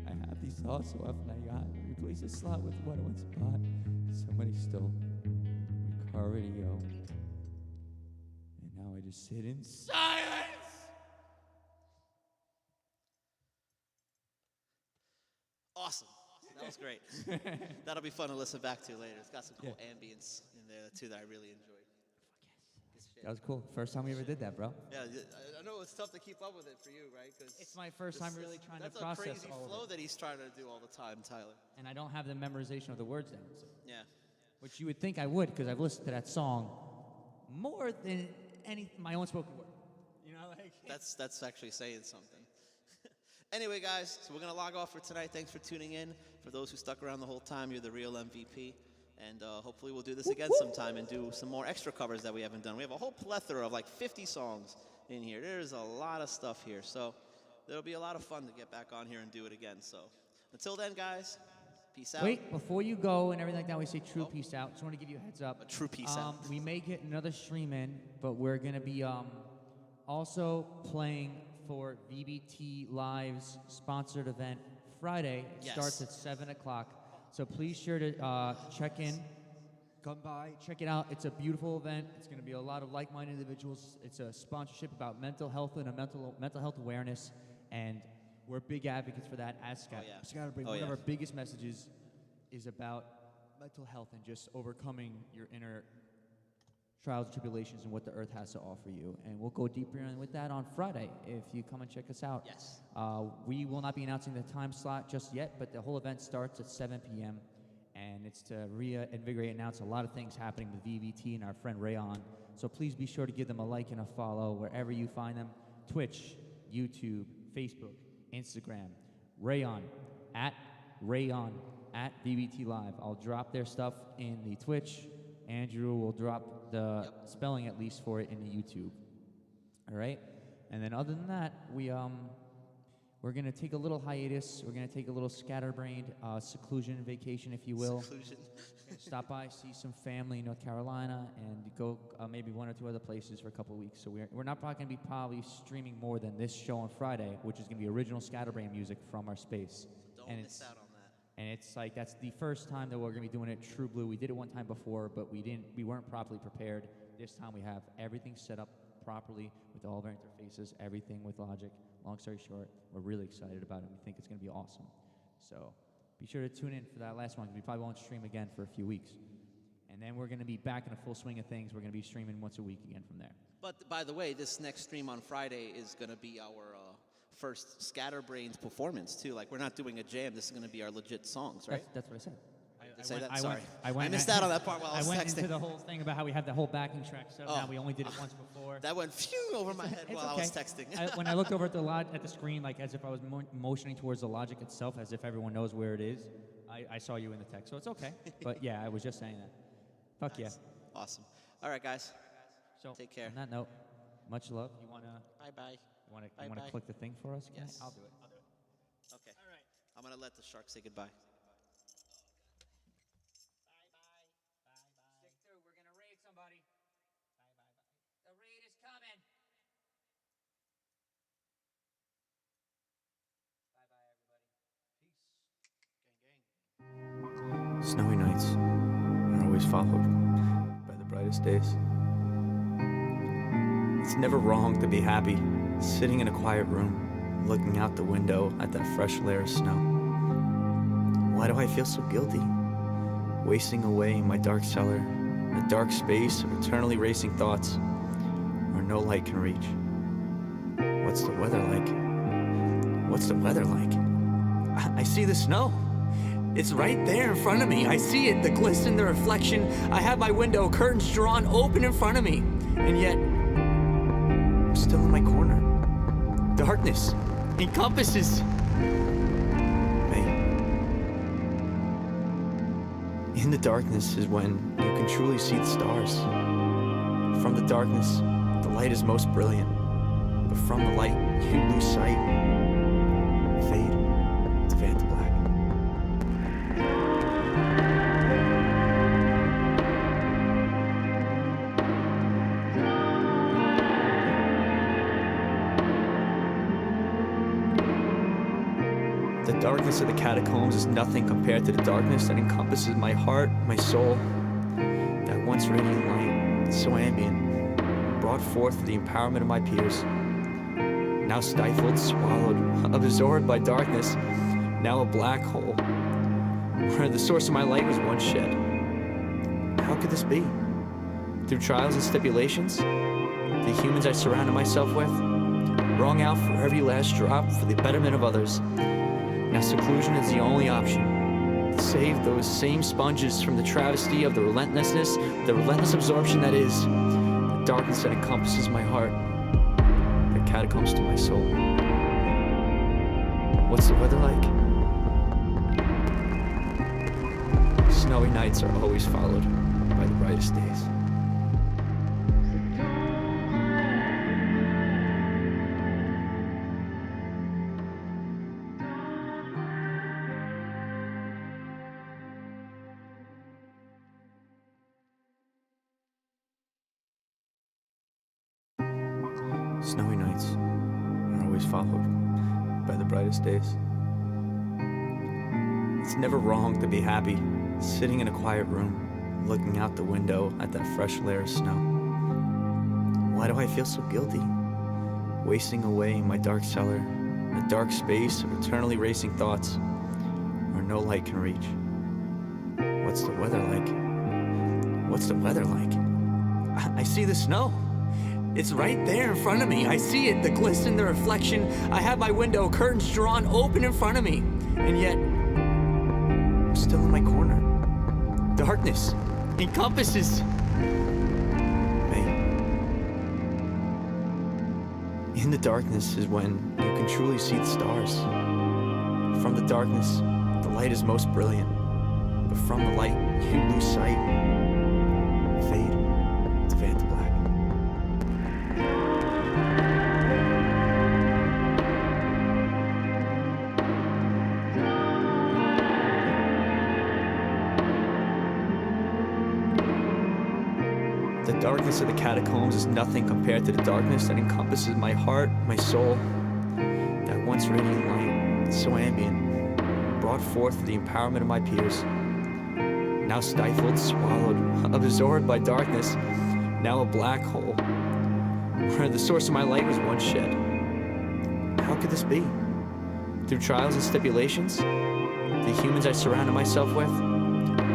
I have these thoughts so often I got. Replace a slot with what I once bought. Somebody stole my car radio. And now I just sit in silence. Awesome. That was great. That'll be fun to listen back to later. It's got some cool ambience in there too that I really enjoyed. That was cool. First time we ever did that, bro. Yeah, I know it's tough to keep up with it for you, right? Because It's my first time really trying to process That's a crazy all of flow it. that he's trying to do all the time, Tyler. And I don't have the memorization of the words down. So. Yeah. Which you would think I would, because I've listened to that song more than any my own spoken word. You know, like That's actually saying something. Anyway, guys, so we're gonna log off for tonight. Thanks for tuning in. For those who stuck around the whole time, you're the real MVP. And hopefully we'll do this again sometime and do some more extra covers that we haven't done. We have a whole plethora of like 50 songs in here. There's a lot of stuff here. So it'll be a lot of fun to get back on here and do it again. So until then, guys, peace out. Wait, before you go and everything like that, we say true peace out. Just want to give you a heads up. A true peace out. We may get another stream in, but we're gonna be also playing for VBT Live's sponsored event Friday. It Yes. starts at 7 o'clock. So please sure to check in. Come by, check it out. It's a beautiful event. It's going to be a lot of like-minded individuals. It's a sponsorship about mental health and a mental health awareness, and we're big advocates for that as Scat. yeah. Scatterbrain. Oh, One of yeah. our biggest messages is about mental health and just overcoming your inner trials and tribulations and what the earth has to offer you. And we'll go deeper in with that on Friday if you come and check us out. Yes. We will not be announcing the time slot just yet, but the whole event starts at 7 p.m. And it's to reinvigorate and announce a lot of things happening with VBT and our friend Rayon. So please be sure to give them a like and a follow wherever you find them. Twitch, YouTube, Facebook, Instagram. Rayon, at VBT Live. I'll drop their stuff in the Twitch. Andrew will drop the spelling at least for it in the YouTube. All right? And then other than that, we're going to take a little hiatus. We're going to take a little scatterbrained seclusion vacation, if you will. Seclusion. Stop by, see some family in North Carolina, and go maybe one or two other places for a couple of weeks. So we're not probably going to be probably streaming more than this show on Friday, which is going to be original scatterbrain music from our space. Don't And miss it's- out on that. And it's like that's the first time that we're going to be doing it true blue. We did it one time before, but we weren't properly prepared. This time we have everything set up properly with all of our interfaces, everything with logic. Long story short, we're really excited about it. We think it's going to be awesome. So be sure to tune in for that last one. We probably won't stream again for a few weeks. And then we're going to be back in a full swing of things. We're going to be streaming once a week again from there. But by the way, this next stream on Friday is going to be our first Scatterbrains performance too. Like we're not doing a jam. This is going to be our legit songs, right? That's what I said. to say that? Sorry. I missed out out on that part while I was went texting. into the whole thing about how we had the whole backing track. So Oh. now we only did it once before. That went phew over my head It's while I okay. was texting. When I looked over at the screen, like as if I was motioning towards the Logic itself, as if everyone knows where it is, I saw you in the text. So it's okay. But yeah, I was just saying that. Fuck Nice. Awesome. All right, guys. yeah. So Take care. on that note, much love. You wanna Bye-bye. Bye-bye. click the thing for us? Guy? Yes. I'll do it. Okay. All right. I'm going to let the shark say goodbye. Stick through. We're gonna raid somebody. The raid is coming. Snowy nights are always followed by the brightest days. It's never wrong to be happy, sitting in a quiet room, looking out the window at that fresh layer of snow. Why do I feel so guilty? Wasting away in my dark cellar, a dark space of eternally racing thoughts, where no light can reach. What's the weather like? What's the weather like? I see the snow. It's right there in front of me. I see it, the glisten, the reflection. I have my window curtains drawn open in front of me. And yet, I'm still in my corner. Darkness encompasses me. In the darkness is when you can truly see the stars. From the darkness, the light is most brilliant. But from the light, you lose sight. Fade to black. The darkness of the catacombs is nothing compared to the darkness that encompasses my heart, my soul. That once radiant light, so ambient, brought forth for the empowerment of my peers. Now stifled, swallowed, absorbed by darkness, now a black hole, where the source of my light was once shed. How could this be? Through trials and stipulations, the humans I surrounded myself with, wrung out for every last drop for the betterment of others. Now seclusion is the only option to save those same sponges from the travesty of the relentlessness, the relentless absorption that is the darkness that encompasses my heart, the catacombs to my soul. What's the weather like? Snowy nights are always followed by the brightest days. Snowy nights are always followed by the brightest days. It's never wrong to be happy, sitting in a quiet room, looking out the window at that fresh layer of snow. Why do I feel so guilty? Wasting away in my dark cellar, a dark space of eternally racing thoughts, where no light can reach. What's the weather like? What's the weather like? I see the snow. It's right there in front of me. I see it, the glisten, the reflection. I have my window curtains drawn open in front of me. And yet, I'm still in my corner. Darkness encompasses me. In the darkness is when you can truly see the stars. From the darkness, the light is most brilliant. But from the light, you lose sight. Fade to black. The darkness of the catacombs is nothing compared to the darkness that encompasses my heart, my soul. That once radiant light, so ambient, brought forth for the empowerment of my peers. Now stifled, swallowed, absorbed by darkness, now a black hole, where the source of my light was once shed. How could this be? Through trials and stipulations, the humans I surrounded myself with,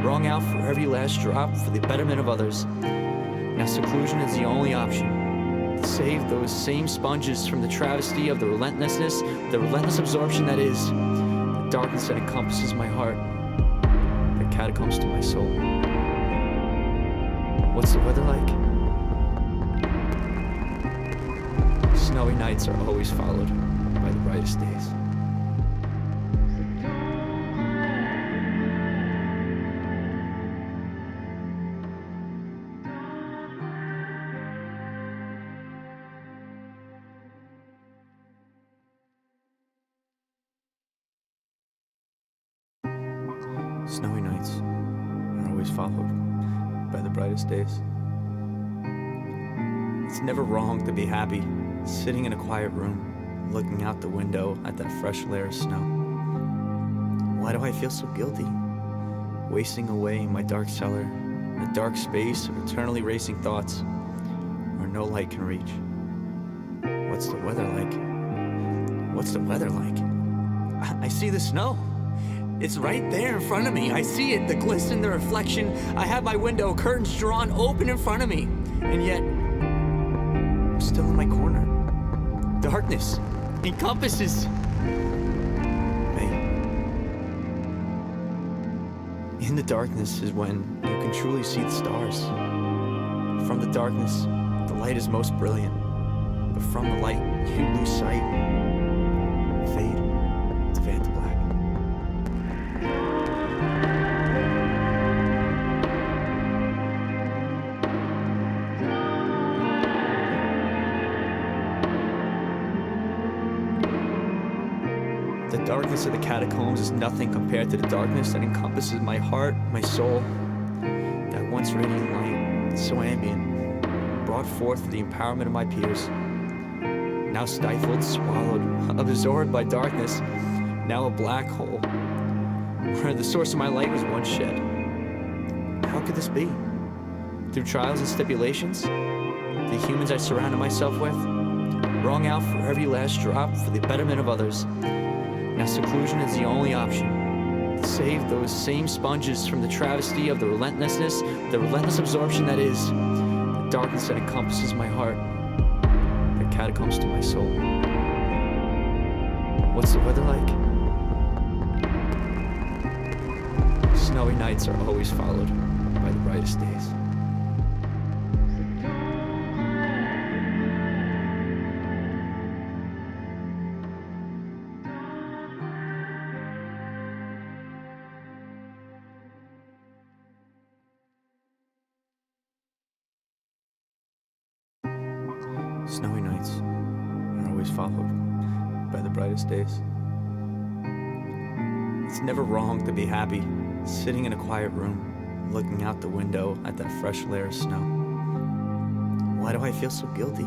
wrung out for every last drop for the betterment of others. Now seclusion is the only option to save those same sponges from the travesty of the relentlessness, the relentless absorption that is the darkness that encompasses my heart, the catacombs to my soul. What's the weather like? Snowy nights are always followed by the brightest days. Snowy nights are always followed by the brightest days. It's never wrong to be happy, sitting in a quiet room, looking out the window at that fresh layer of snow. Why do I feel so guilty? Wasting away in my dark cellar, a dark space of eternally racing thoughts, where no light can reach. What's the weather like? What's the weather like? I see the snow. It's right there in front of me. I see it, the glisten, the reflection. I have my window curtains drawn open in front of me. And yet, I'm still in my corner. Darkness encompasses me. In the darkness is when you can truly see the stars. From the darkness, the light is most brilliant. But from the light, you lose sight. Fade to fade to black. The darkness of the catacombs is nothing compared to the darkness that encompasses my heart, my soul. That once radiant light, so ambient, brought forth for the empowerment of my peers. Now stifled, swallowed, absorbed by darkness, now a black hole, where the source of my light was once shed. How could this be? Through trials and stipulations, the humans I surrounded myself with, wrung out for every last drop for the betterment of others. Now seclusion is the only option to save those same sponges from the travesty of the relentless absorption that is the darkness that encompasses my heart, the catacombs to my soul. What's the weather like? Snowy nights are always followed by the brightest days. Snowy nights are always followed by the brightest days. It's never wrong to be happy, sitting in a quiet room, looking out the window at that fresh layer of snow. Why do I feel so guilty?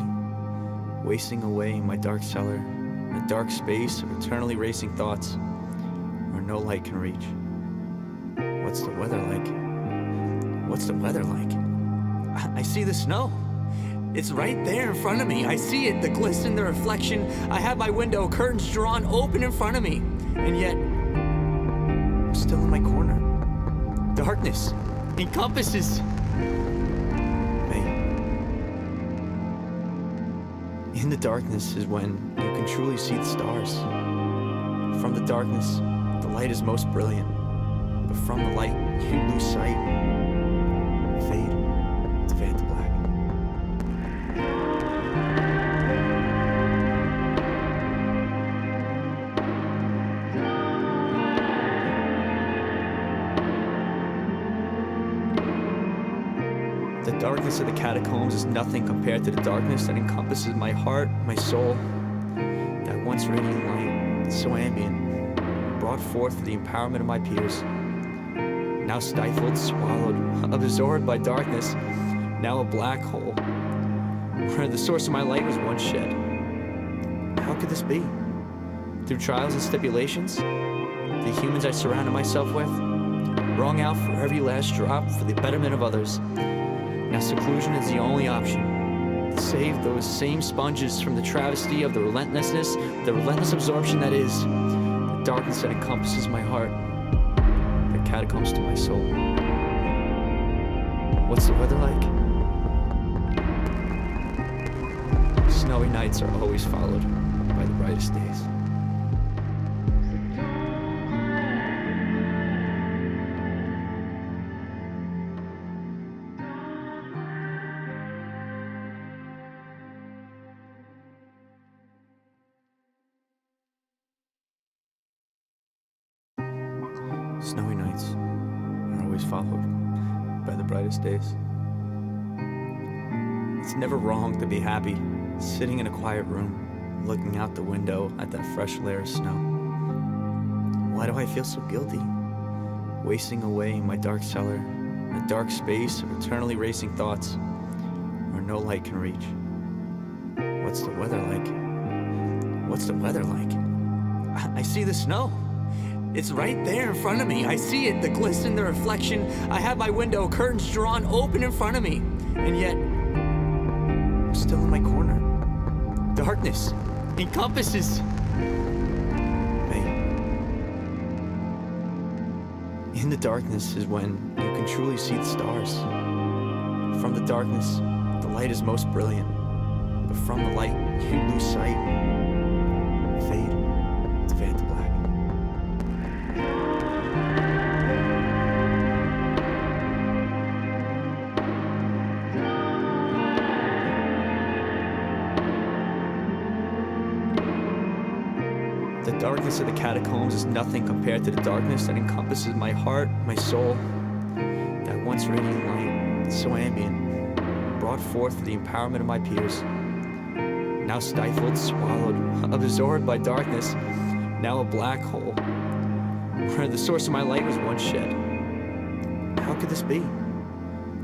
Wasting away in my dark cellar, a dark space of eternally racing thoughts, where no light can reach. What's the weather like? What's the weather like? I see the snow. It's right there in front of me. I see it, the glisten, the reflection. I have my window curtains drawn open in front of me. And yet, I'm still in my corner. Darkness encompasses me. In the darkness is when you can truly see the stars. From the darkness, the light is most brilliant. But from the light, you lose sight. Fade to fade to black. The darkness of the catacombs is nothing compared to the darkness that encompasses my heart, my soul. That once radiant light, so ambient, brought forth for the empowerment of my peers. Now stifled, swallowed, absorbed by darkness, now a black hole, where the source of my light was once shed. How could this be? Through trials and stipulations, the humans I surrounded myself with, wrung out for every last drop for the betterment of others. Now seclusion is the only option to save those same sponges from the travesty of the relentless absorption that is the darkness that encompasses my heart, the catacombs to my soul. What's the weather like? Snowy nights are always followed by the brightest days. Snowy nights are always followed by the brightest days. It's never wrong to be happy, sitting in a quiet room, looking out the window at that fresh layer of snow. Why do I feel so guilty? Wasting away in my dark cellar, a dark space of eternally racing thoughts, where no light can reach. What's the weather like? What's the weather like? I see the snow. It's right there in front of me. I see it, the glisten, the reflection. I have my window curtains drawn open in front of me. And yet, I'm still in my corner. Darkness encompasses me. In the darkness is when you can truly see the stars. From the darkness, the light is most brilliant. But from the light, you lose sight. Fade to black. The darkness of the catacombs is nothing compared to the darkness that encompasses my heart, my soul. That once radiant light, so ambient, brought forth for the empowerment of my peers. Now stifled, swallowed, absorbed by darkness, now a black hole, where the source of my light was once shed. How could this be?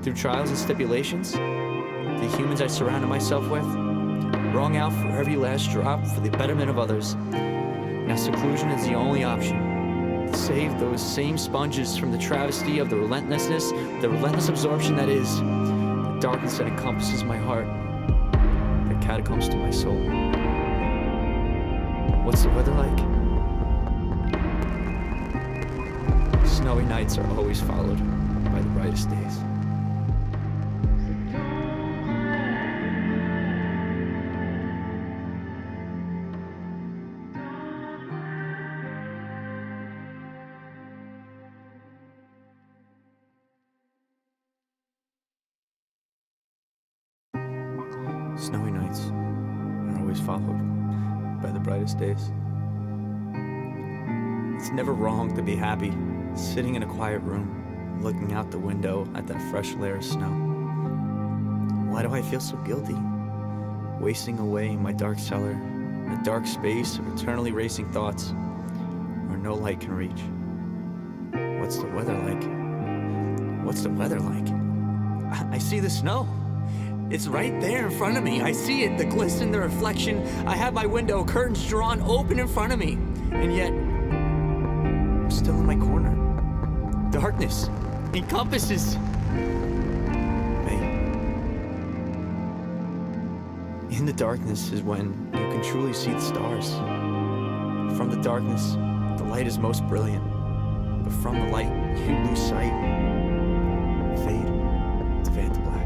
Through trials and stipulations, the humans I surrounded myself with, wrung out for every last drop for the betterment of others. Now seclusion is the only option to save those same sponges from the travesty of the relentless absorption that is the darkness that encompasses my heart, the catacombs to my soul. What's the weather like? Snowy nights are always followed by the brightest days. Snowy nights are always followed by the brightest days. It's never wrong to be happy, sitting in a quiet room, looking out the window at that fresh layer of snow. Why do I feel so guilty? Wasting away in my dark cellar, a dark space of eternally racing thoughts, where no light can reach. What's the weather like? What's the weather like? I see the snow. It's right there in front of me. I see it, the glisten, the reflection. I have my window curtains drawn open in front of me. And yet, I'm still in my corner. Darkness encompasses me. In the darkness is when you can truly see the stars. From the darkness, the light is most brilliant. But from the light, you lose sight. Fade to black.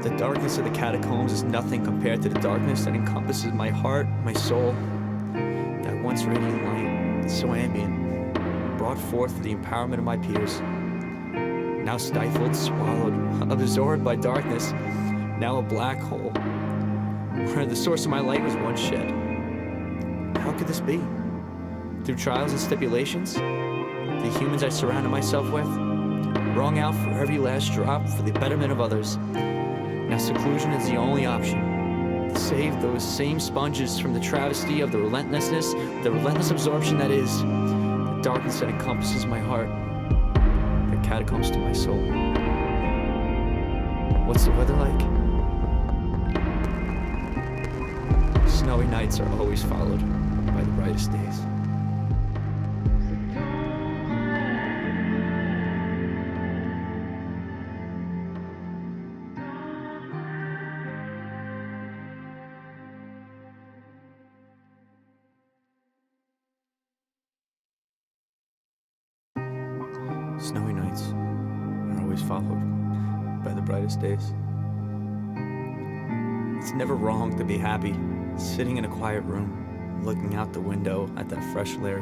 The darkness of the catacombs is nothing compared to the darkness that encompasses my heart, my soul. That once radiant light, so ambient, brought forth for the empowerment of my peers. Now stifled, swallowed, absorbed by darkness, now a black hole, where the source of my light was once shed. How could this be? Through trials and stipulations, the humans I surrounded myself with, wrung out for every last drop for the betterment of others. Now seclusion is the only option to save those same sponges from the travesty of the relentless absorption that is the darkness that encompasses my heart, the catacombs to my soul. What's the weather like? Snowy nights are always followed by the brightest days. Snowy nights are always followed by the brightest days. It's never wrong to be happy, sitting in a quiet room, looking out the window at that fresh layer